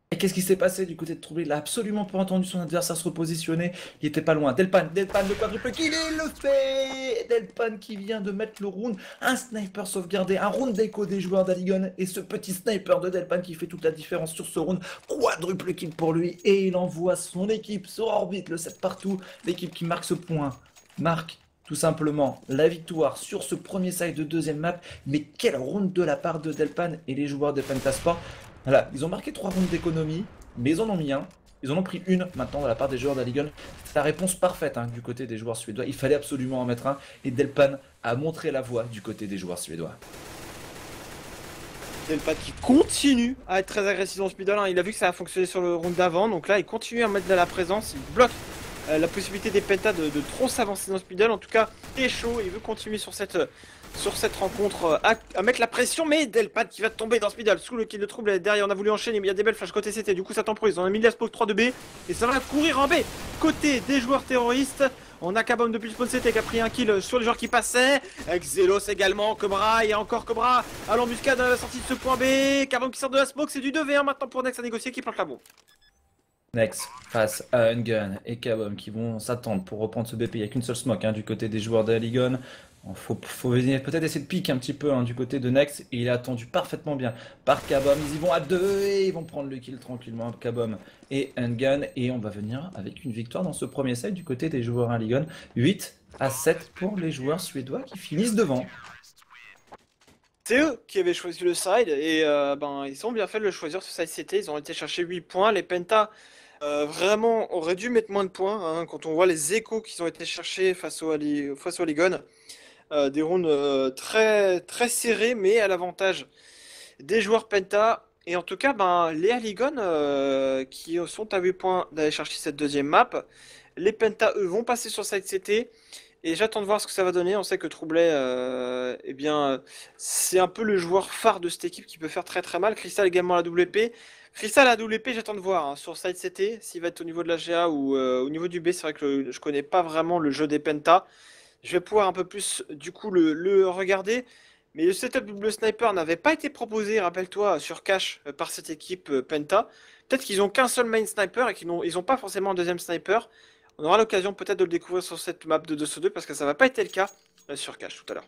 Et qu'est-ce qui s'est passé du côté de Troublé? Il a absolument pas entendu son adversaire se repositionner. Il était pas loin. Delpan, le quadruple kill, il le fait. Delpan qui vient de mettre le round. Un sniper sauvegardé, un round d'écho des joueurs d'Aligon. Et ce petit sniper de Delpan qui fait toute la différence sur ce round. Quadruple kill pour lui. Et il envoie son équipe sur orbite, le 7 partout. L'équipe qui marque ce point marque tout simplement la victoire sur ce premier side de deuxième map. Mais quel round de la part de Delpan et les joueurs de Pentasport. Voilà, ils ont marqué 3 rounds d'économie, mais ils en ont mis un. Ils en ont pris une maintenant de la part des joueurs d'Aligon. C'est la réponse parfaite hein, du côté des joueurs suédois. Il fallait absolument en mettre un. Et Delpan a montré la voie du côté des joueurs suédois. Delpan qui continue à être très agressif dans ce middle. Hein. Il a vu que ça a fonctionné sur le round d'avant. Donc là, il continue à mettre de la présence. Il bloque la possibilité des Penta de trop s'avancer dans ce middle. En tout cas, il est chaud. Il veut continuer sur cette rencontre à mettre la pression, mais Delpan qui va tomber dans ce middle sous le kill de Trouble. Derrière on a voulu enchaîner, mais il y a des belles flashs côté CT, du coup ça temporise. On a mis la spoke 3 de B et ça va courir en B côté des joueurs terroristes. On a Kabam depuis le spawn CT qui a pris un kill sur les joueurs qui passaient. Avec Zelos également, Cobra, il y a encore Cobra à l'embuscade à la sortie de ce point B. Kabam qui sort de la smoke, c'est du 2v1 maintenant pour Nex à négocier qui plante la bombe. Nex face à Ungun et Kabam qui vont s'attendre pour reprendre ce BP. Il n'y a qu'une seule smoke hein, du côté des joueurs d'Aligon. Faut venir peut-être essayer de piquer un petit peu hein, du côté de Nex. Et il est attendu parfaitement bien par Kabam. Ils y vont à 2 et ils vont prendre le kill tranquillement. Kabam et Ungun. Et on va venir avec une victoire dans ce premier set du côté des joueurs Aligon. 8-7 pour les joueurs suédois qui finissent devant. C'est eux qui avaient choisi le side et ils ont bien fait de le choisir ce side CT. Ils ont été chercher 8 points. Les Penta vraiment auraient dû mettre moins de points hein, quand on voit les échos qu'ils ont été cherchés face au Aligon. Des rounds très, très serrés, mais à l'avantage des joueurs Penta. Et en tout cas, les Aligon qui sont à 8 points d'aller chercher cette deuxième map. Les Penta, eux, vont passer sur side CT. Et j'attends de voir ce que ça va donner. On sait que Troublé, c'est un peu le joueur phare de cette équipe qui peut faire très très mal. Crystal également à la WP. Crystal à la WP, j'attends de voir hein, sur side CT, s'il va être au niveau de la GA ou au niveau du B. C'est vrai que je connais pas vraiment le jeu des Penta. Je vais pouvoir un peu plus du coup le regarder. Mais le setup double sniper n'avait pas été proposé, rappelle-toi, sur cache par cette équipe Penta. Peut-être qu'ils ont qu'un seul main sniper et qu'ils n'ont pas forcément un deuxième sniper. On aura l'occasion peut-être de le découvrir sur cette map de 2-2 parce que ça va pas été le cas sur cache tout à l'heure.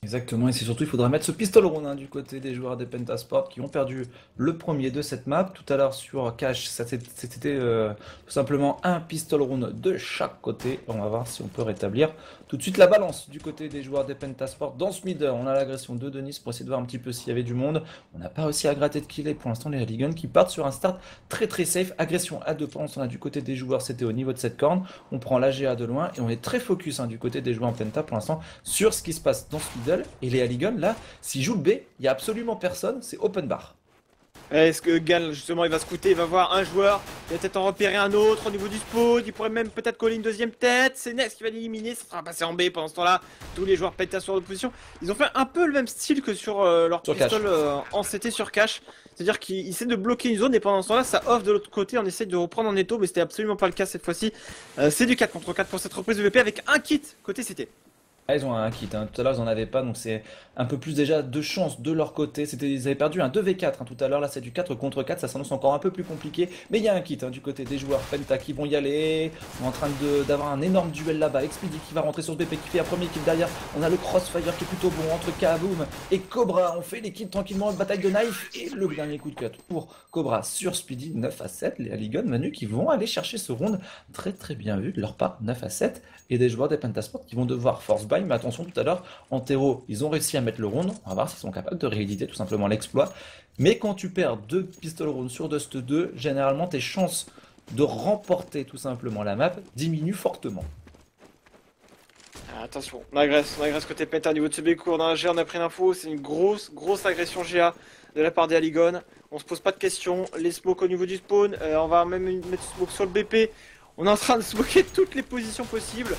Exactement, et c'est surtout il faudra mettre ce pistol round hein, du côté des joueurs des Pentasport qui ont perdu le premier de cette map. Tout à l'heure sur Cash, c'était tout simplement un pistol round de chaque côté. On va voir si on peut rétablir tout de suite la balance du côté des joueurs des Pentasport. Dans ce mid, on a l'agression de Denis pour essayer de voir un petit peu s'il y avait du monde. On n'a pas réussi à gratter de kill et pour l'instant les Aligon qui partent sur un start très très safe. Agression à 2 points, on a du côté des joueurs, c'était au niveau de cette corne. On prend l'AGA de loin et on est très focus hein, du côté des joueurs en Penta pour l'instant sur ce qui se passe dans ce mid. Et les Aligon, là, s'ils jouent le B, il n'y a absolument personne, c'est open bar. Est-ce que Gal, justement, il va scouter, il va voir un joueur, il va peut-être en repérer un autre au niveau du spawn, il pourrait même peut-être coller une deuxième tête, c'est Nex qui va l'éliminer, ça sera passé en B pendant ce temps-là, tous les joueurs Penta sur l'opposition. Ils ont fait un peu le même style que sur leur pistol en CT sur cache, c'est-à-dire qu'ils essaient de bloquer une zone et pendant ce temps-là, ça off de l'autre côté, on essaie de reprendre en étau, mais c'était absolument pas le cas cette fois-ci. C'est du 4 contre 4 pour cette reprise de VP avec un kit côté CT. Ah, ils ont un kit, hein. Tout à l'heure ils en avaient pas, donc c'est un peu plus déjà de chance de leur côté. Ils avaient perdu un 2v4 hein, tout à l'heure, là c'est du 4 contre 4, ça s'annonce encore un peu plus compliqué. Mais il y a un kit hein, du côté des joueurs Penta qui vont y aller. On est en train d'avoir un énorme duel là-bas. Expedie qui va rentrer sur ce BP qui fait un premier kill derrière. On a le crossfire qui est plutôt bon entre Kaboom et Cobra. On fait les kills tranquillement, bataille de knife et le dernier coup de cut pour Cobra sur Speedy 9 à 7. Les Aligon Manu qui vont aller chercher ce round très très bien vu de leur part 9 à 7 et des joueurs des Pentasport qui vont devoir force buy. Mais attention, tout à l'heure, en terreau, ils ont réussi à mettre le round. On va voir s'ils sont capables de rééditer tout simplement l'exploit. Mais quand tu perds 2 pistol rounds sur Dust 2, généralement tes chances de remporter tout simplement la map diminuent fortement. Ah, attention, on agresse côté Penta au niveau de ce bécourt. On a un G, on a pris l'info, c'est une grosse agression GA de la part des Aligon. On se pose pas de questions, les smokes au niveau du spawn, on va même mettre smoke sur le BP. On est en train de smoker toutes les positions possibles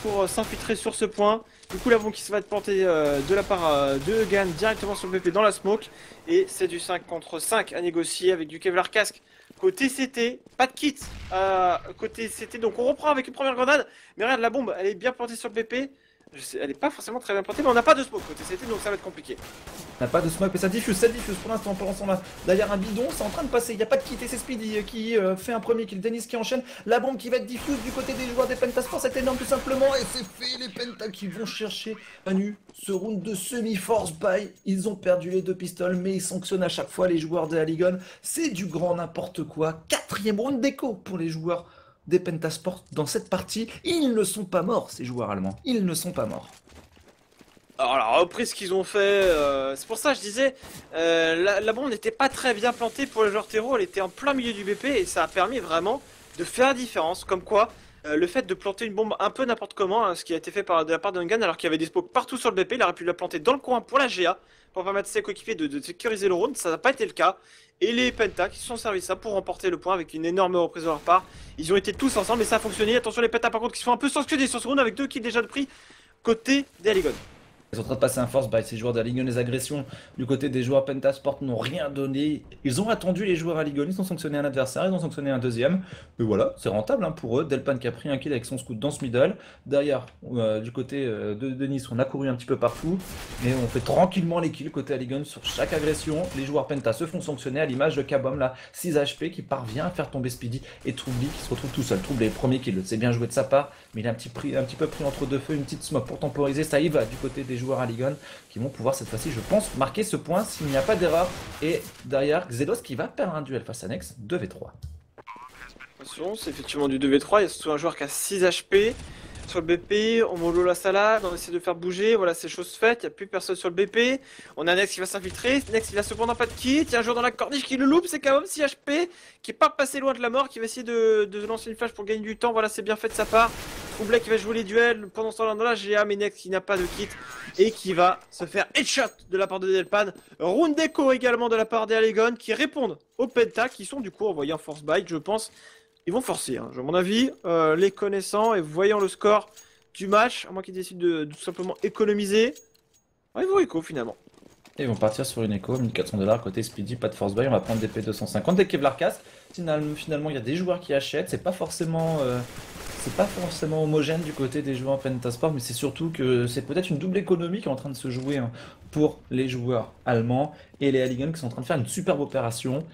pour s'infiltrer sur ce point. Du coup, la bombe qui se va être plantée de la part de Gan directement sur le BP dans la smoke. Et c'est du 5 contre 5 à négocier avec du Kevlar casque. Côté CT, pas de kit. Côté CT, donc on reprend avec une première grenade. Mais regarde, la bombe, elle est bien plantée sur le BP. Elle est pas forcément très bien plantée, mais on n'a pas de smoke côté CT, donc ça va être compliqué. On n'a pas de smoke, mais ça diffuse pour l'instant. Pour l'instant, là, derrière un bidon, c'est en train de passer. Il n'y a pas de kit et c'est Speedy qui fait un premier kill. Dennis qui enchaîne. La bombe qui va être diffuse du côté des joueurs des Pentasport, c'est énorme tout simplement. Et c'est fait, les Pentas qui vont chercher Manu ce round de semi-force buy. Ils ont perdu les 2 pistoles, mais ils sanctionnent à chaque fois les joueurs des Aligon. C'est du grand n'importe quoi. 4e round d'écho pour les joueurs des Pentasport dans cette partie. Ils ne sont pas morts, ces joueurs allemands. Ils ne sont pas morts. Alors la reprise qu'ils ont fait, c'est pour ça que je disais, la bombe n'était pas très bien plantée pour le joueur terreau, elle était en plein milieu du BP et ça a permis vraiment de faire la différence. Comme quoi, le fait de planter une bombe un peu n'importe comment, hein, ce qui a été fait de la part d'Ungan alors qu'il y avait des spokes partout sur le BP, il aurait pu la planter dans le coin pour la GA, pour permettre à ses coéquipiers de sécuriser le round, ça n'a pas été le cas. Et les Penta qui se sont servis de ça pour remporter le point avec une énorme reprise de leur part. Ils ont été tous ensemble et ça a fonctionné. Attention les Penta par contre qui se font un peu sanctionner sur ce round avec 2 kills déjà de prix côté des Aligon. Ils sont en train de passer un force by ces joueurs d'Aligon. Les agressions du côté des joueurs Pentasport n'ont rien donné. Ils ont attendu les joueurs Aligon. Ils ont sanctionné un adversaire. Ils ont sanctionné un deuxième. Mais voilà, c'est rentable hein, pour eux. Delpan qui a pris un kill avec son scout dans ce middle. Derrière, du côté de Nice, on a couru un petit peu partout. Mais on fait tranquillement les kills côté Aligon sur chaque agression. Les joueurs Penta se font sanctionner à l'image de Kabom, là, 6 HP qui parvient à faire tomber Speedy. Et Troubli qui se retrouve tout seul. Troubli, premier kill. C'est bien joué de sa part. Mais il est un petit peu pris entre deux feux. Une petite smoke pour temporiser. Ça y va du côté des joueurs Aligon qui vont pouvoir cette fois-ci, je pense, marquer ce point s'il n'y a pas d'erreur. Et derrière, Xelos qui va perdre un duel face à Nex, 2v3. Attention, c'est effectivement du 2v3, il y a surtout un joueur qui a 6 HP. Sur le BP, on mollo la salade, on essaie de faire bouger, voilà c'est chose faite, il n'y a plus personne sur le BP. On a Nex qui va s'infiltrer, Nex il a cependant pas de kit, il y a un joueur dans la corniche qui le loupe, c'est quand même 6 HP, qui est pas passé loin de la mort, qui va essayer de lancer une flash pour gagner du temps, voilà c'est bien fait de sa part. Troublé qui va jouer les duels pendant ce temps-là dans la GA, mais Nex qui n'a pas de kit et qui va se faire headshot de la part de Delpan. Round d'écho également de la part des Aligon qui répondent aux Penta qui sont du coup envoyés en force bite je pense. Ils vont forcer, hein. À mon avis, les connaissant et voyant le score du match, à moins qu'ils décident de tout simplement économiser, ouais, ils vont écho finalement. Et ils vont partir sur une écho, 1400 $, côté Speedy, pas de force buy, on va prendre des P250, des Kevlar casque. Finalement, il y a des joueurs qui achètent, c'est pas forcément homogène du côté des joueurs Pentasport, mais c'est surtout que c'est peut-être une double économie qui est en train de se jouer hein, pour les joueurs allemands et les Aligon qui sont en train de faire une superbe opération.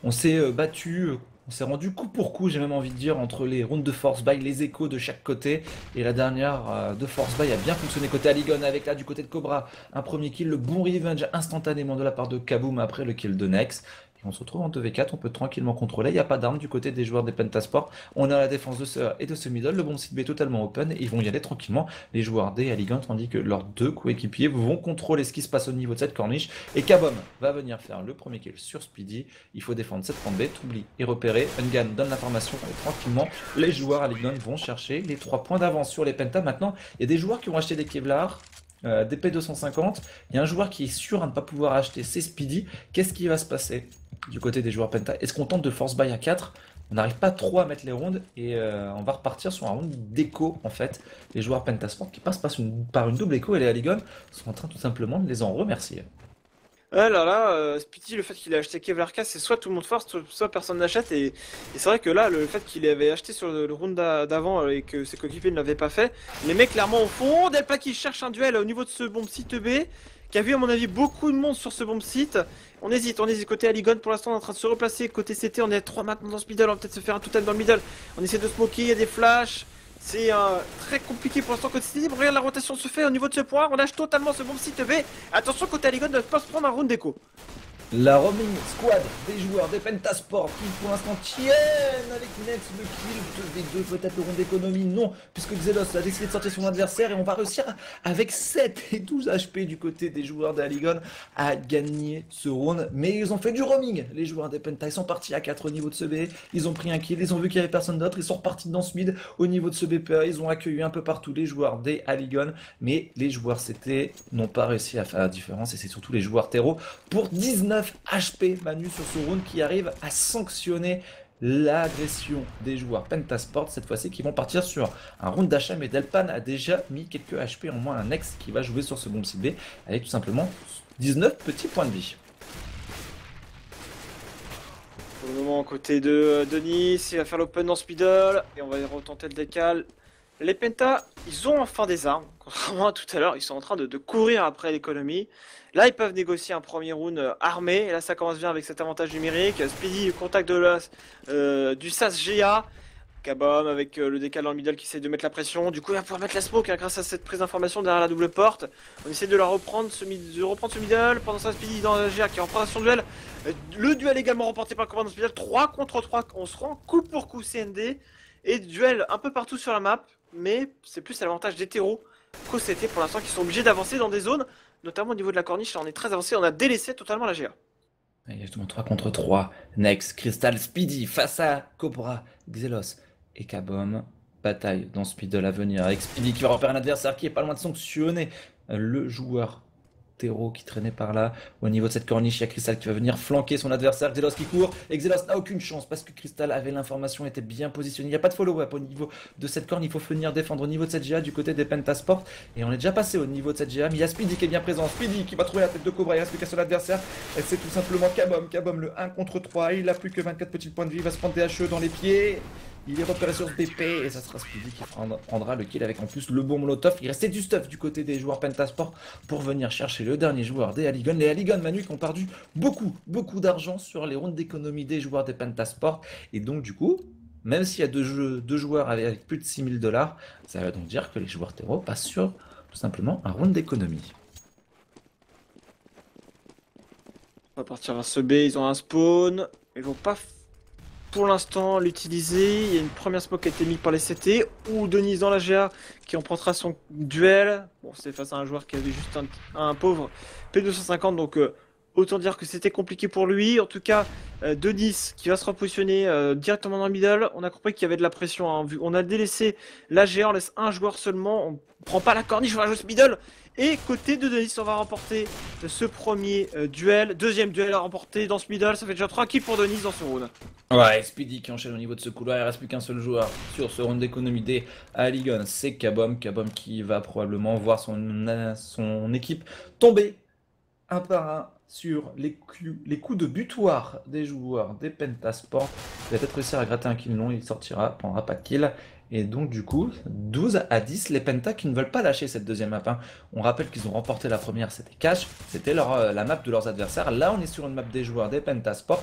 On s'est battu. On s'est rendu coup pour coup, j'ai même envie de dire, entre les rounds de force buy, les échos de chaque côté. Et la dernière de force buy a bien fonctionné côté Aligon avec là du côté de Cobra. Un premier kill, le bon revenge instantanément de la part de Kaboom après le kill de Nex. Et on se retrouve en 2v4, on peut tranquillement contrôler. Il n'y a pas d'armes du côté des joueurs des Pentasport. On a la défense de ce et de ce middle. Le bon site B est totalement open. Et ils vont y aller tranquillement, les joueurs des Aligon, tandis que leurs 2 coéquipiers vont contrôler ce qui se passe au niveau de cette corniche. Et Kabom va venir faire le premier kill sur Speedy. Il faut défendre cette rampe B. Troubli est repéré. Ungan donne l'information. Et tranquillement, les joueurs Aligon vont chercher les 3 points d'avance sur les Pentas. Maintenant, il y a des joueurs qui ont acheté des Kevlar. Des P250, il y a un joueur qui est sûr à ne pas pouvoir acheter, c'est Speedy. Qu'est-ce qui va se passer du côté des joueurs Penta? Est-ce qu'on tente de force buy à 4? On n'arrive pas trop à mettre les rounds et on va repartir sur un round d'écho en fait. Les joueurs Pentasport qui passent par une double écho et les Aligon sont en train tout simplement de les en remercier. Alors là, Spiti, le fait qu'il ait acheté Kevlarka, c'est soit tout le monde force, soit personne n'achète. Et c'est vrai que là, le fait qu'il avait acheté sur le round d'avant et que ses coéquipiers ne l'avaient pas fait, les mecs clairement au fond, Delpa qui cherche un duel au niveau de ce bomb site B, qui a vu à mon avis beaucoup de monde sur ce bomb site. On hésite. Côté Aligon pour l'instant on est en train de se replacer. Côté CT, on est à 3 maintenant dans ce middle, on va peut-être se faire un totem dans le middle. On essaie de smoker, il y a des flashs. C'est très compliqué pour l'instant côté CT. Regarde la rotation se fait au niveau de ce point. On lâche totalement ce bomb site B. Attention côté Aligon ne pas se prendre un round d'écho. La roaming squad des joueurs des Pentasport qui pour l'instant tiennent avec Nex le kill 2v2, peut-être le round d'économie, non, puisque Xelos a décidé de sortir son adversaire et on va réussir avec 7 et 12 HP du côté des joueurs d'Aligon à gagner ce round. Mais ils ont fait du roaming, les joueurs des Penta, ils sont partis à 4 au niveau de ce B, ils ont pris un kill, ils ont vu qu'il n'y avait personne d'autre, ils sont repartis dans ce mid au niveau de ce BPA, ils ont accueilli un peu partout les joueurs des Aligon, mais les joueurs CT n'ont pas réussi à faire la différence et c'est surtout les joueurs terreau pour 19 HP Manu sur ce round qui arrive à sanctionner l'agression des joueurs Pentasport cette fois-ci qui vont partir sur un round d'achat, mais Delpan a déjà mis quelques HP en moins, un ex qui va jouer sur ce bomb site B avec tout simplement 19 petits points de vie. Pour le moment, côté de Denis, il va faire l'open dans ce middle et on va retenter le décal. Les Penta, ils ont enfin des armes, contrairement à tout à l'heure, ils sont en train de courir après l'économie. Là, ils peuvent négocier un premier round armé, et là ça commence bien avec cet avantage numérique. Speedy, contact du SAS GA. Kabam avec le décal dans le middle qui essaie de mettre la pression. Du coup, il va pouvoir mettre la smoke grâce à cette prise d'information derrière la double porte. On essaie de reprendre ce middle. Pendant ça, Speedy dans le GA qui reprend son duel. Le duel également remporté par le commandant middle. 3 contre 3. On se rend coup pour coup CND. Et duel un peu partout sur la map. Mais c'est plus à l'avantage des terreaux qu'au CT pour l'instant qui sont obligés d'avancer dans des zones. Notamment au niveau de la corniche. Là, on est très avancé. On a délaissé totalement la GA. Il y a justement 3 contre 3. Nex, Crystal, Speedy face à Cobra, Xelos et Kabom. Bataille dans ce middle à venir avec Speedy qui va repérer un adversaire qui est pas loin de sanctionner le joueur Tero qui traînait par là. Au niveau de cette corniche, il y a Crystal qui va venir flanquer son adversaire. Xelos qui court et Xelos n'a aucune chance parce que Crystal avait l'information, était bien positionné. Il n'y a pas de follow-up au niveau de cette corne. Il faut venir défendre au niveau de cette GA du côté des Pentasport. Et on est déjà passé au niveau de cette GA. Mais il y a Speedy qui est bien présent. Speedy qui va trouver la tête de Cobra. Il reste plus qu'à son adversaire. Et c'est tout simplement Kabom. Kabom le 1 contre 3. Il a plus que 24 petits points de vie. Il va se prendre des HE dans les pieds. Il est repéré sur ce BP et ça sera Speedy qui prendra le kill avec en plus le bon molotov. Il restait du stuff du côté des joueurs Pentasport pour venir chercher le dernier joueur des Aligon. Les Aligon Manu qui ont perdu beaucoup d'argent sur les rounds d'économie des joueurs des Pentasport. Et donc du coup, même s'il y a deux joueurs avec plus de 6000 $, ça veut donc dire que les joueurs terreau passent sur tout simplement un round d'économie. On va partir vers ce B, ils ont un spawn. Ils vont pas pour l'instant l'utiliser. Il y a une première smoke qui a été mise par les CT. Ou Denis dans la GA qui empruntera son duel. Bon, c'est face à un joueur qui avait juste un pauvre P250. Donc autant dire que c'était compliqué pour lui. En tout cas, Denis qui va se repositionner directement dans le middle. On a compris qu'il y avait de la pression. Hein. On a délaissé la GA, on laisse un joueur seulement. On prend pas la corniche, on va jouer ce middle. Et côté de Denis, on va remporter ce premier duel. Deuxième duel à remporter dans ce middle. Ça fait déjà 3 kills pour Denis dans ce round. Ouais, Speedy qui enchaîne au niveau de ce couloir. Il reste plus qu'un seul joueur sur ce round d'économie des Aligon. C'est Kabom. Kabom qui va probablement voir son équipe tomber un par un sur les coups de butoir des joueurs des Pentasport. Il va peut-être réussir à gratter un kill non. Il sortira, prendra pas de kill. Et donc du coup, 12 à 10, les Penta qui ne veulent pas lâcher cette deuxième map. Hein. On rappelle qu'ils ont remporté la première, c'était cash, c'était la map de leurs adversaires. Là, on est sur une map des joueurs des Pentasport.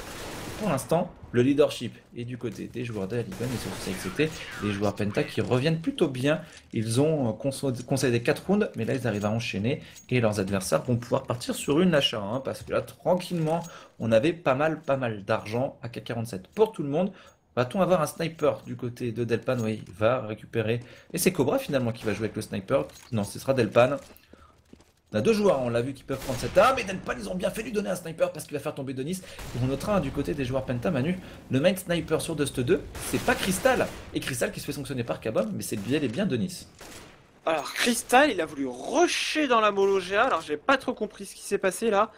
Pour l'instant, le leadership est du côté des joueurs de Aligon et surtout c'était les joueurs Penta qui reviennent plutôt bien. Ils ont concédé 4 rounds, mais là ils arrivent à enchaîner et leurs adversaires vont pouvoir partir sur une achat. Hein, parce que là, tranquillement, on avait pas mal d'argent à K47 pour tout le monde. Va-t-on avoir un sniper du côté de Delpan? Oui, il va récupérer. Et c'est Cobra finalement qui va jouer avec le sniper. Non, ce sera Delpan. On a deux joueurs, on l'a vu, qui peuvent prendre cette arme. Et Delpan, ils ont bien fait lui donner un sniper parce qu'il va faire tomber Denis. Et on notera du côté des joueurs Penta, Manu, le main sniper sur Dust 2, c'est pas Crystal. Et Crystal qui se fait sanctionner par Kabom, mais c'est bien et bien Denis. Alors Crystal, il a voulu rusher dans la mollo GA. Alors j'ai pas trop compris ce qui s'est passé là.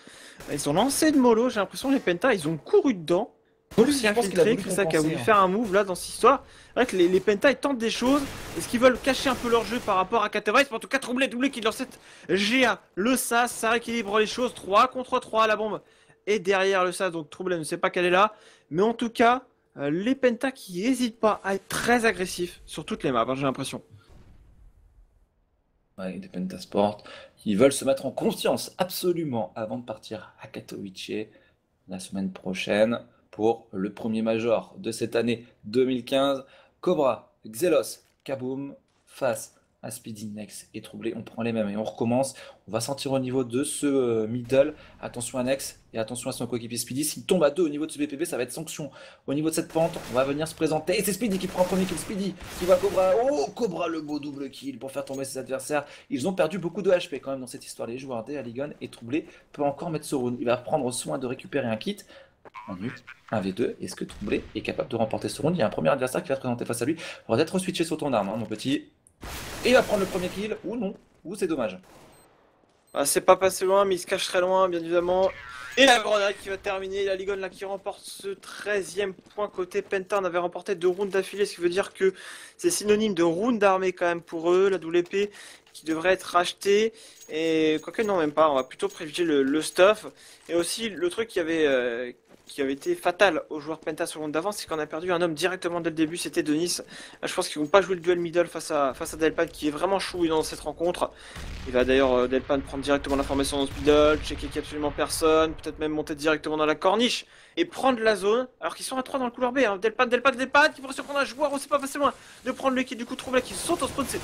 Ils ont lancé de mollo, j'ai l'impression les Penta, ils ont couru dedans. Aussi Je pense qu'il a infiltré, voulu Crystal qui a compenser, voulu hein. faire un move là dans cette histoire. C'est vrai que les Penta ils tentent des choses. Est-ce qu'ils veulent cacher un peu leur jeu par rapport à Katavice? En tout cas, doublé qui lance cette GA. Le SAS, ça rééquilibre les choses. 3 contre 3, la bombe est derrière le SAS. Donc Troublé ne sait pas qu'elle est là. Mais en tout cas, les Penta qui n'hésitent pas à être très agressifs sur toutes les maps, hein, j'ai l'impression. Ouais, des Pentasport. Ils veulent se mettre en confiance absolument avant de partir à Katowice la semaine prochaine pour le premier major de cette année 2015. Cobra, Xelos, Kaboom face à Speedy Nex et Troublé. On prend les mêmes et on recommence. On va sentir au niveau de ce middle. Attention à Nex et attention à son coéquipier Speedy. S'il tombe à 2 au niveau de ce BPB, ça va être sanction. Au niveau de cette pente, on va venir se présenter. Et c'est Speedy qui prend un premier kill. Speedy qui va Cobra. Oh, Cobra le beau double kill pour faire tomber ses adversaires. Ils ont perdu beaucoup de HP quand même dans cette histoire. Les joueurs des Aligon et Troublé peut encore mettre ce round. Il va prendre soin de récupérer un kit. Un but, un V2, est-ce que Troublé est capable de remporter ce round? Il y a un premier adversaire qui va se présenter face à lui. On va être switché sur ton arme, hein, mon petit. Et il va prendre le premier kill, ou non, ou c'est dommage. Ah, c'est pas passé loin, mais il se cache très loin, bien évidemment. Et la grenade qui va terminer, la Ligon là qui remporte ce 13e point côté Penta. On avait remporté 2 rounds d'affilée, ce qui veut dire que c'est synonyme de round d'armée quand même pour eux. La double épée qui devrait être rachetée. Et quoique non, même pas, on va plutôt privilégier le stuff. Et aussi le truc qui avait été fatal aux joueurs Penta sur le round d'avant, c'est qu'on a perdu un homme directement dès le début, c'était Denis. Là, je pense qu'ils vont pas jouer le duel middle face à Delpan qui est vraiment chou dans cette rencontre. Il va d'ailleurs Delpan prendre directement l'information dans ce middle, checker qu'il n'y a absolument personne, peut-être même monter directement dans la corniche et prendre la zone, alors qu'ils sont à 3 dans le couloir B. Hein. Delpan qui pourrait surprendre un joueur, on sait pas facilement de prendre le kit du coup Troublé qui saute au spawn CT.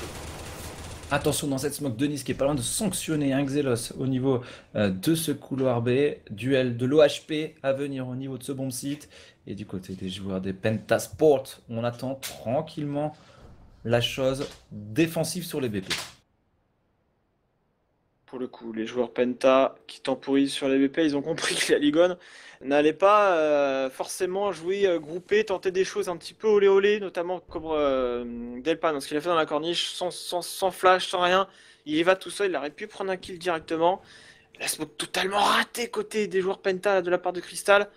Attention dans cette smoke, Denis qui est pas loin de sanctionner un Xelos au niveau de ce couloir B. Duel de l'OHP à venir au niveau de ce bomb site. Et du côté des joueurs des Pentasport, on attend tranquillement la chose défensive sur les BP. Pour le coup, les joueurs Penta qui temporisent sur les BP, ils ont compris que la Ligon n'allait pas forcément jouer groupé, tenter des choses un petit peu olé olé, notamment comme Delpan, ce qu'il a fait dans la corniche, sans flash, sans rien. Il y va tout seul, il aurait pu prendre un kill directement. La smoke totalement ratée côté des joueurs Penta de la part de Crystal.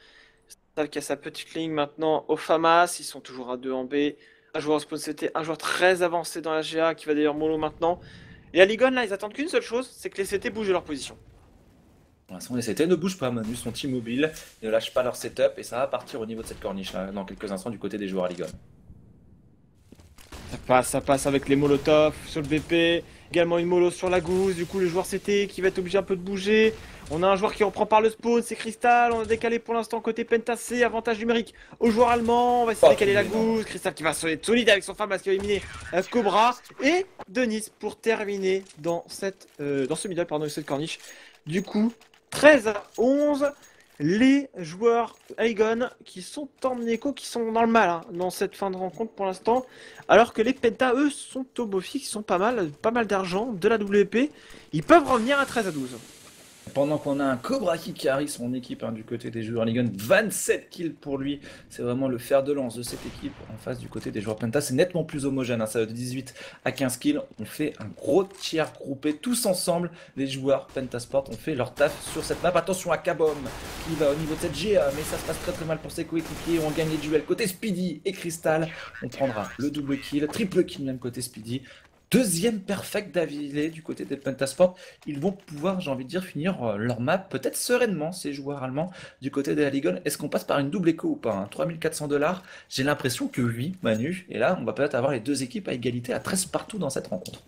Crystal qui a sa petite ligne maintenant au FAMAS, ils sont toujours à 2 en B. Un joueur en spawn CT, un joueur très avancé dans la GA qui va d'ailleurs mollo maintenant. Et à Ligon, là, ils attendent qu'une seule chose, c'est que les CT bougent de leur position. Pour l'instant, les CT ne bougent pas, Manu sont immobiles, ne lâchent pas leur setup et ça va partir au niveau de cette corniche là, dans quelques instants du côté des joueurs à Ligon. Ça passe avec les molotovs sur le BP, également une mollo sur la gousse, du coup le joueur CT qui va être obligé un peu de bouger. On a un joueur qui reprend par le spawn, c'est Crystal, on a décalé pour l'instant côté Pentacé, avantage numérique au joueur allemand, on va essayer de décaler la gousse, Crystal qui va être solide avec son FAMAS qui va éliminer Cobra, et Denis pour terminer dans ce middle, pardon, cette corniche. Du coup, 13-11, les joueurs Aegon qui sont en écho, qui sont dans le mal hein, dans cette fin de rencontre pour l'instant, alors que les Penta, eux, sont au beau fixe, ils sont pas mal d'argent, de la WP, ils peuvent revenir à 13-12. Pendant qu'on a un Cobra qui carry son équipe hein, du côté des joueurs Ligon, 27 kills pour lui, c'est vraiment le fer de lance de cette équipe en face du côté des joueurs Penta, c'est nettement plus homogène, hein, ça va de 18 à 15 kills, on fait un gros tiers groupé, tous ensemble, les joueurs Pentasport ont fait leur taf sur cette map, attention à Kabom qui va au niveau de cette GA, mais ça se passe très mal pour ses coéquipiers, on gagne les duels côté Speedy et Crystal, on prendra le double kill, triple kill même côté Speedy. Deuxième perfect d'affilée du côté des Pentasport. Ils vont pouvoir, j'ai envie de dire, finir leur map peut-être sereinement, ces joueurs allemands, du côté de la Ligon. Est-ce qu'on passe par une double écho ou pas hein 3400 $. J'ai l'impression que oui, Manu. Et là, on va peut-être avoir les deux équipes à égalité à 13 partout dans cette rencontre.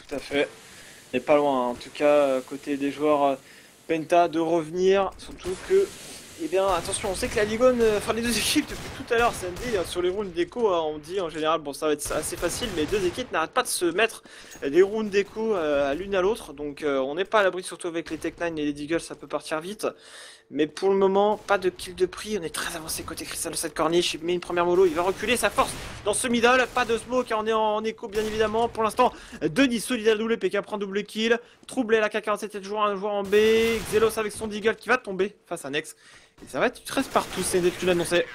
Tout à fait. Et pas loin, hein. En tout cas, côté des joueurs Penta de revenir, surtout que eh bien, attention, on sait que la Ligon, enfin les deux équipes depuis tout à l'heure, samedi, sur les rounds d'écho, hein, on dit en général, bon ça va être assez facile, mais deux équipes n'arrêtent pas de se mettre des rounds d'écho à l'une à l'autre, donc on n'est pas à l'abri, surtout avec les Tech9 et les Deagles, ça peut partir vite. Mais pour le moment, pas de kill de prix, on est très avancé côté Crystal de cette corniche, il met une première mollo, il va reculer sa force dans ce middle, pas de smoke, on est en écho bien évidemment, pour l'instant, Denis solide à double PK prend double kill, Troublé la K47 est toujours un joueur en B, Xelos avec son Deagle qui va tomber face à Nex. Et ça va être 13 partout, c'est dès que tu l'annonçais.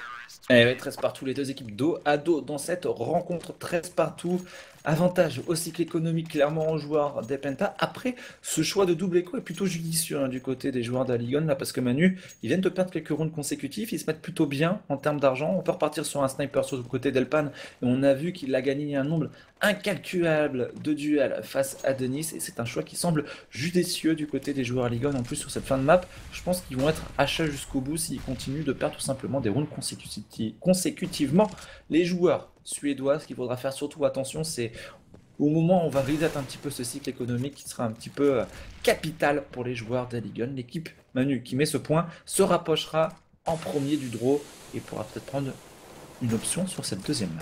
Eh ouais, 13 partout, les deux équipes dos à dos dans cette rencontre, 13 partout. Avantage au cycle économique clairement aux joueurs des Penta. Après, ce choix de double écho est plutôt judicieux du côté des joueurs d'Aligon, là, parce que Manu, ils viennent de perdre quelques rounds consécutifs, ils se mettent plutôt bien en termes d'argent. On peut repartir sur un sniper sur le côté d'Elpan, et on a vu qu'il a gagné un nombre incalculable de duels face à Denis, et c'est un choix qui semble judicieux du côté des joueurs Aligon. En plus, sur cette fin de map, je pense qu'ils vont être achats jusqu'au bout s'ils continuent de perdre tout simplement des rounds consécutivement. Les joueurs suédois, ce qu'il faudra faire surtout attention, c'est au moment où on va reset un petit peu ce cycle économique qui sera un petit peu capital pour les joueurs d'Aligon. L'équipe Manu qui met ce point se rapprochera en premier du draw et pourra peut-être prendre une option sur cette deuxième map.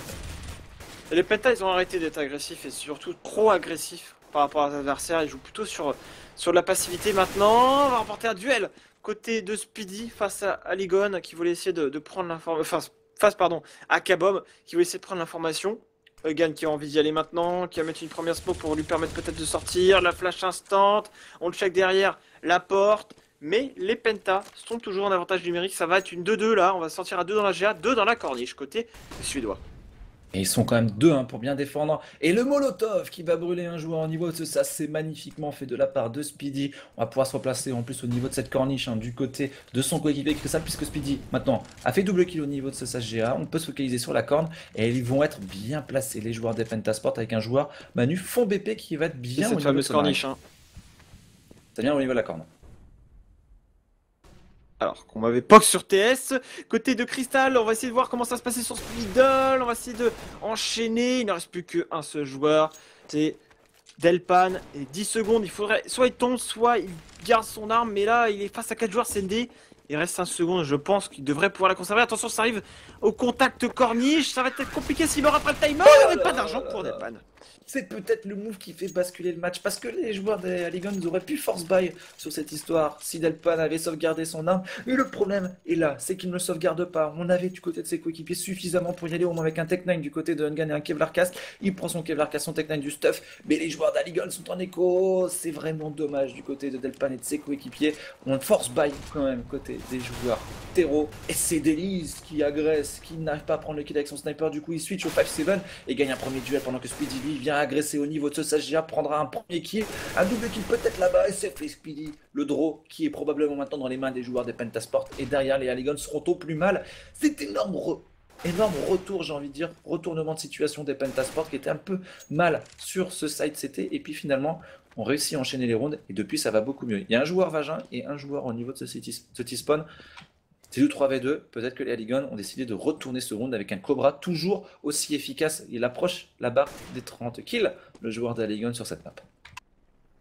Et les Penta, ils ont arrêté d'être agressifs et surtout trop agressifs par rapport à leurs adversaires. Ils jouent plutôt sur de la passivité maintenant. On va remporter un duel côté de Speedy face à Aligon qui voulait essayer de prendre l'information. Face pardon, à Kabom qui voulait essayer de prendre l'information. Egan qui a envie d'y aller maintenant, qui va mettre une première smoke pour lui permettre peut-être de sortir. La flash instant, on le check derrière, la porte. Mais les Penta sont toujours en avantage numérique. Ça va être une 2-2 là. On va sortir à 2 dans la GA, 2 dans la corniche côté suédois. Et ils sont quand même deux pour bien défendre. Et le Molotov qui va brûler un joueur au niveau de ça, c'est magnifiquement fait de la part de Speedy. On va pouvoir se replacer en plus au niveau de cette corniche du côté de son coéquipier Crystal, puisque Speedy maintenant a fait double kill au niveau de ce SGA. On peut se focaliser sur la corne et ils vont être bien placés, les joueurs des Pentasport, avec un joueur Manu fond BP qui va être bien au cette niveau de fameuse corniche. C'est bien au niveau de la corne. Alors qu'on m'avait POC sur TS. Côté de Crystal, on va essayer de voir comment ça se passait sur Speedle. On va essayer de enchaîner. Il ne reste plus qu'un seul joueur. C'est Delpan. Et 10 secondes. Il faudrait soit il tombe, soit il garde son arme. Mais là, il est face à 4 joueurs CND. Il reste 5 secondes. Je pense qu'il devrait pouvoir la conserver. Attention, ça arrive au contact corniche. Ça va être compliqué s'il meurt après le timer. Il n'y avait pas d'argent pour Delpan. C'est peut-être le move qui fait basculer le match, parce que les joueurs des Aligon auraient pu force buy sur cette histoire si Delpan avait sauvegardé son arme. Mais le problème est là, c'est qu'il ne sauvegarde pas. On avait du côté de ses coéquipiers suffisamment pour y aller, au moins avec un Tech9 du côté de Ungan et un Kevlar Cast. Il prend son Kevlar Cast, son Tech9 du stuff, mais les joueurs d'Aligon sont en écho. C'est vraiment dommage du côté de Delpan et de ses coéquipiers. On force buy quand même côté des joueurs Tero, et c'est Delis qui agresse, qui n'arrive pas à prendre le kill avec son sniper. Du coup, il switch au 5-7 et gagne un premier duel pendant que Speedy lui vient agresser au niveau de ce Sagia, prendra un premier kill, un double kill peut-être là-bas, et c'est fait Speedy, le draw qui est probablement maintenant dans les mains des joueurs des Pentasport, et derrière les Aligon seront au plus mal. C'est énorme retour, j'ai envie de dire, retournement de situation des Pentasport qui était un peu mal sur ce side CT, et puis finalement on réussit à enchaîner les rounds, et depuis ça va beaucoup mieux. Il y a un joueur Vagin et un joueur au niveau de ce T-spawn. C'est du 3v2, peut-être que les Aligon ont décidé de retourner ce round avec un Cobra toujours aussi efficace. Il approche la barre des 30 kills, le joueur d'Aligon sur cette map.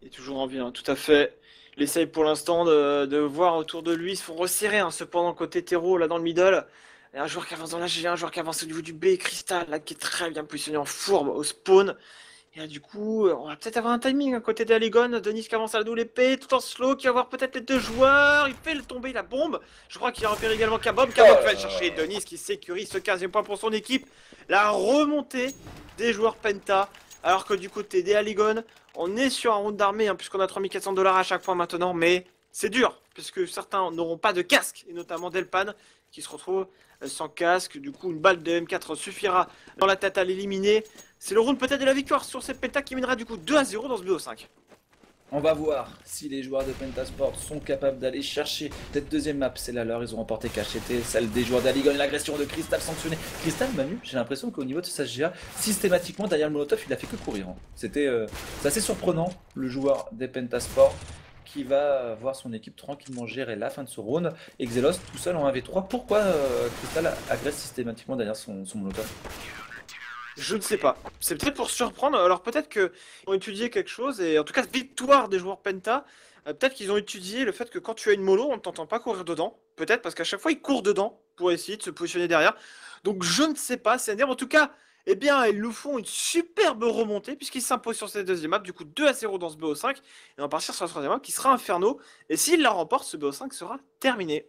Il est toujours en vie, tout à fait. Il essaye pour l'instant de voir autour de lui. Ils se font resserrer, cependant, côté terreau, là dans le middle. Il y a un joueur qui avance dans la G, un joueur qui avance au niveau du B, Crystal, là, qui est très bien positionné en fourbe au spawn. Et là, du coup, on va peut-être avoir un timing à côté d'Aligon. Denis qui avance à la double épée, tout en slow, qui va voir peut-être les deux joueurs. Il fait le tomber, la bombe. Je crois qu'il a repéré également Kabom. Kabom qui va le chercher. Denis qui sécurise ce 15e point pour son équipe. La remontée des joueurs Penta. Alors que du côté des Aligon, on est sur un round d'armée, puisqu'on a 3400 $ à chaque point maintenant. Mais c'est dur, puisque certains n'auront pas de casque, et notamment Delpan, qui se retrouve sans casque. Du coup, une balle de M4 suffira dans la tête à l'éliminer. C'est le round peut-être de la victoire sur cette Penta qui mènera du coup 2-0 dans ce BO5. On va voir si les joueurs de Pentasport sont capables d'aller chercher cette deuxième map. C'est la leur, ils ont remporté KHT, celle des joueurs d'Aligon, l'agression de Crystal sanctionnée. Crystal, Manu, j'ai l'impression qu'au niveau de sa GA, systématiquement derrière le Molotov, il a fait que courir. C'est assez surprenant, le joueur des Pentasport, qui va voir son équipe tranquillement gérer la fin de ce round. Et Xelos tout seul en 1v3. Pourquoi Crystal agresse systématiquement derrière son Molotov? Je ne sais pas. C'est peut-être pour surprendre. Alors peut-être qu'ils ont étudié quelque chose. Et en tout cas, victoire des joueurs Penta. Peut-être qu'ils ont étudié le fait que quand tu as une mollo, on ne t'entend pas courir dedans. Peut-être parce qu'à chaque fois, ils courent dedans pour essayer de se positionner derrière. Donc je ne sais pas. C'est à dire. En tout cas, eh bien, ils nous font une superbe remontée puisqu'ils s'imposent sur cette deuxième map. Du coup, 2-0 dans ce BO5. Et on va partir sur la troisième map qui sera Inferno. Et s'ils la remportent, ce BO5 sera terminé.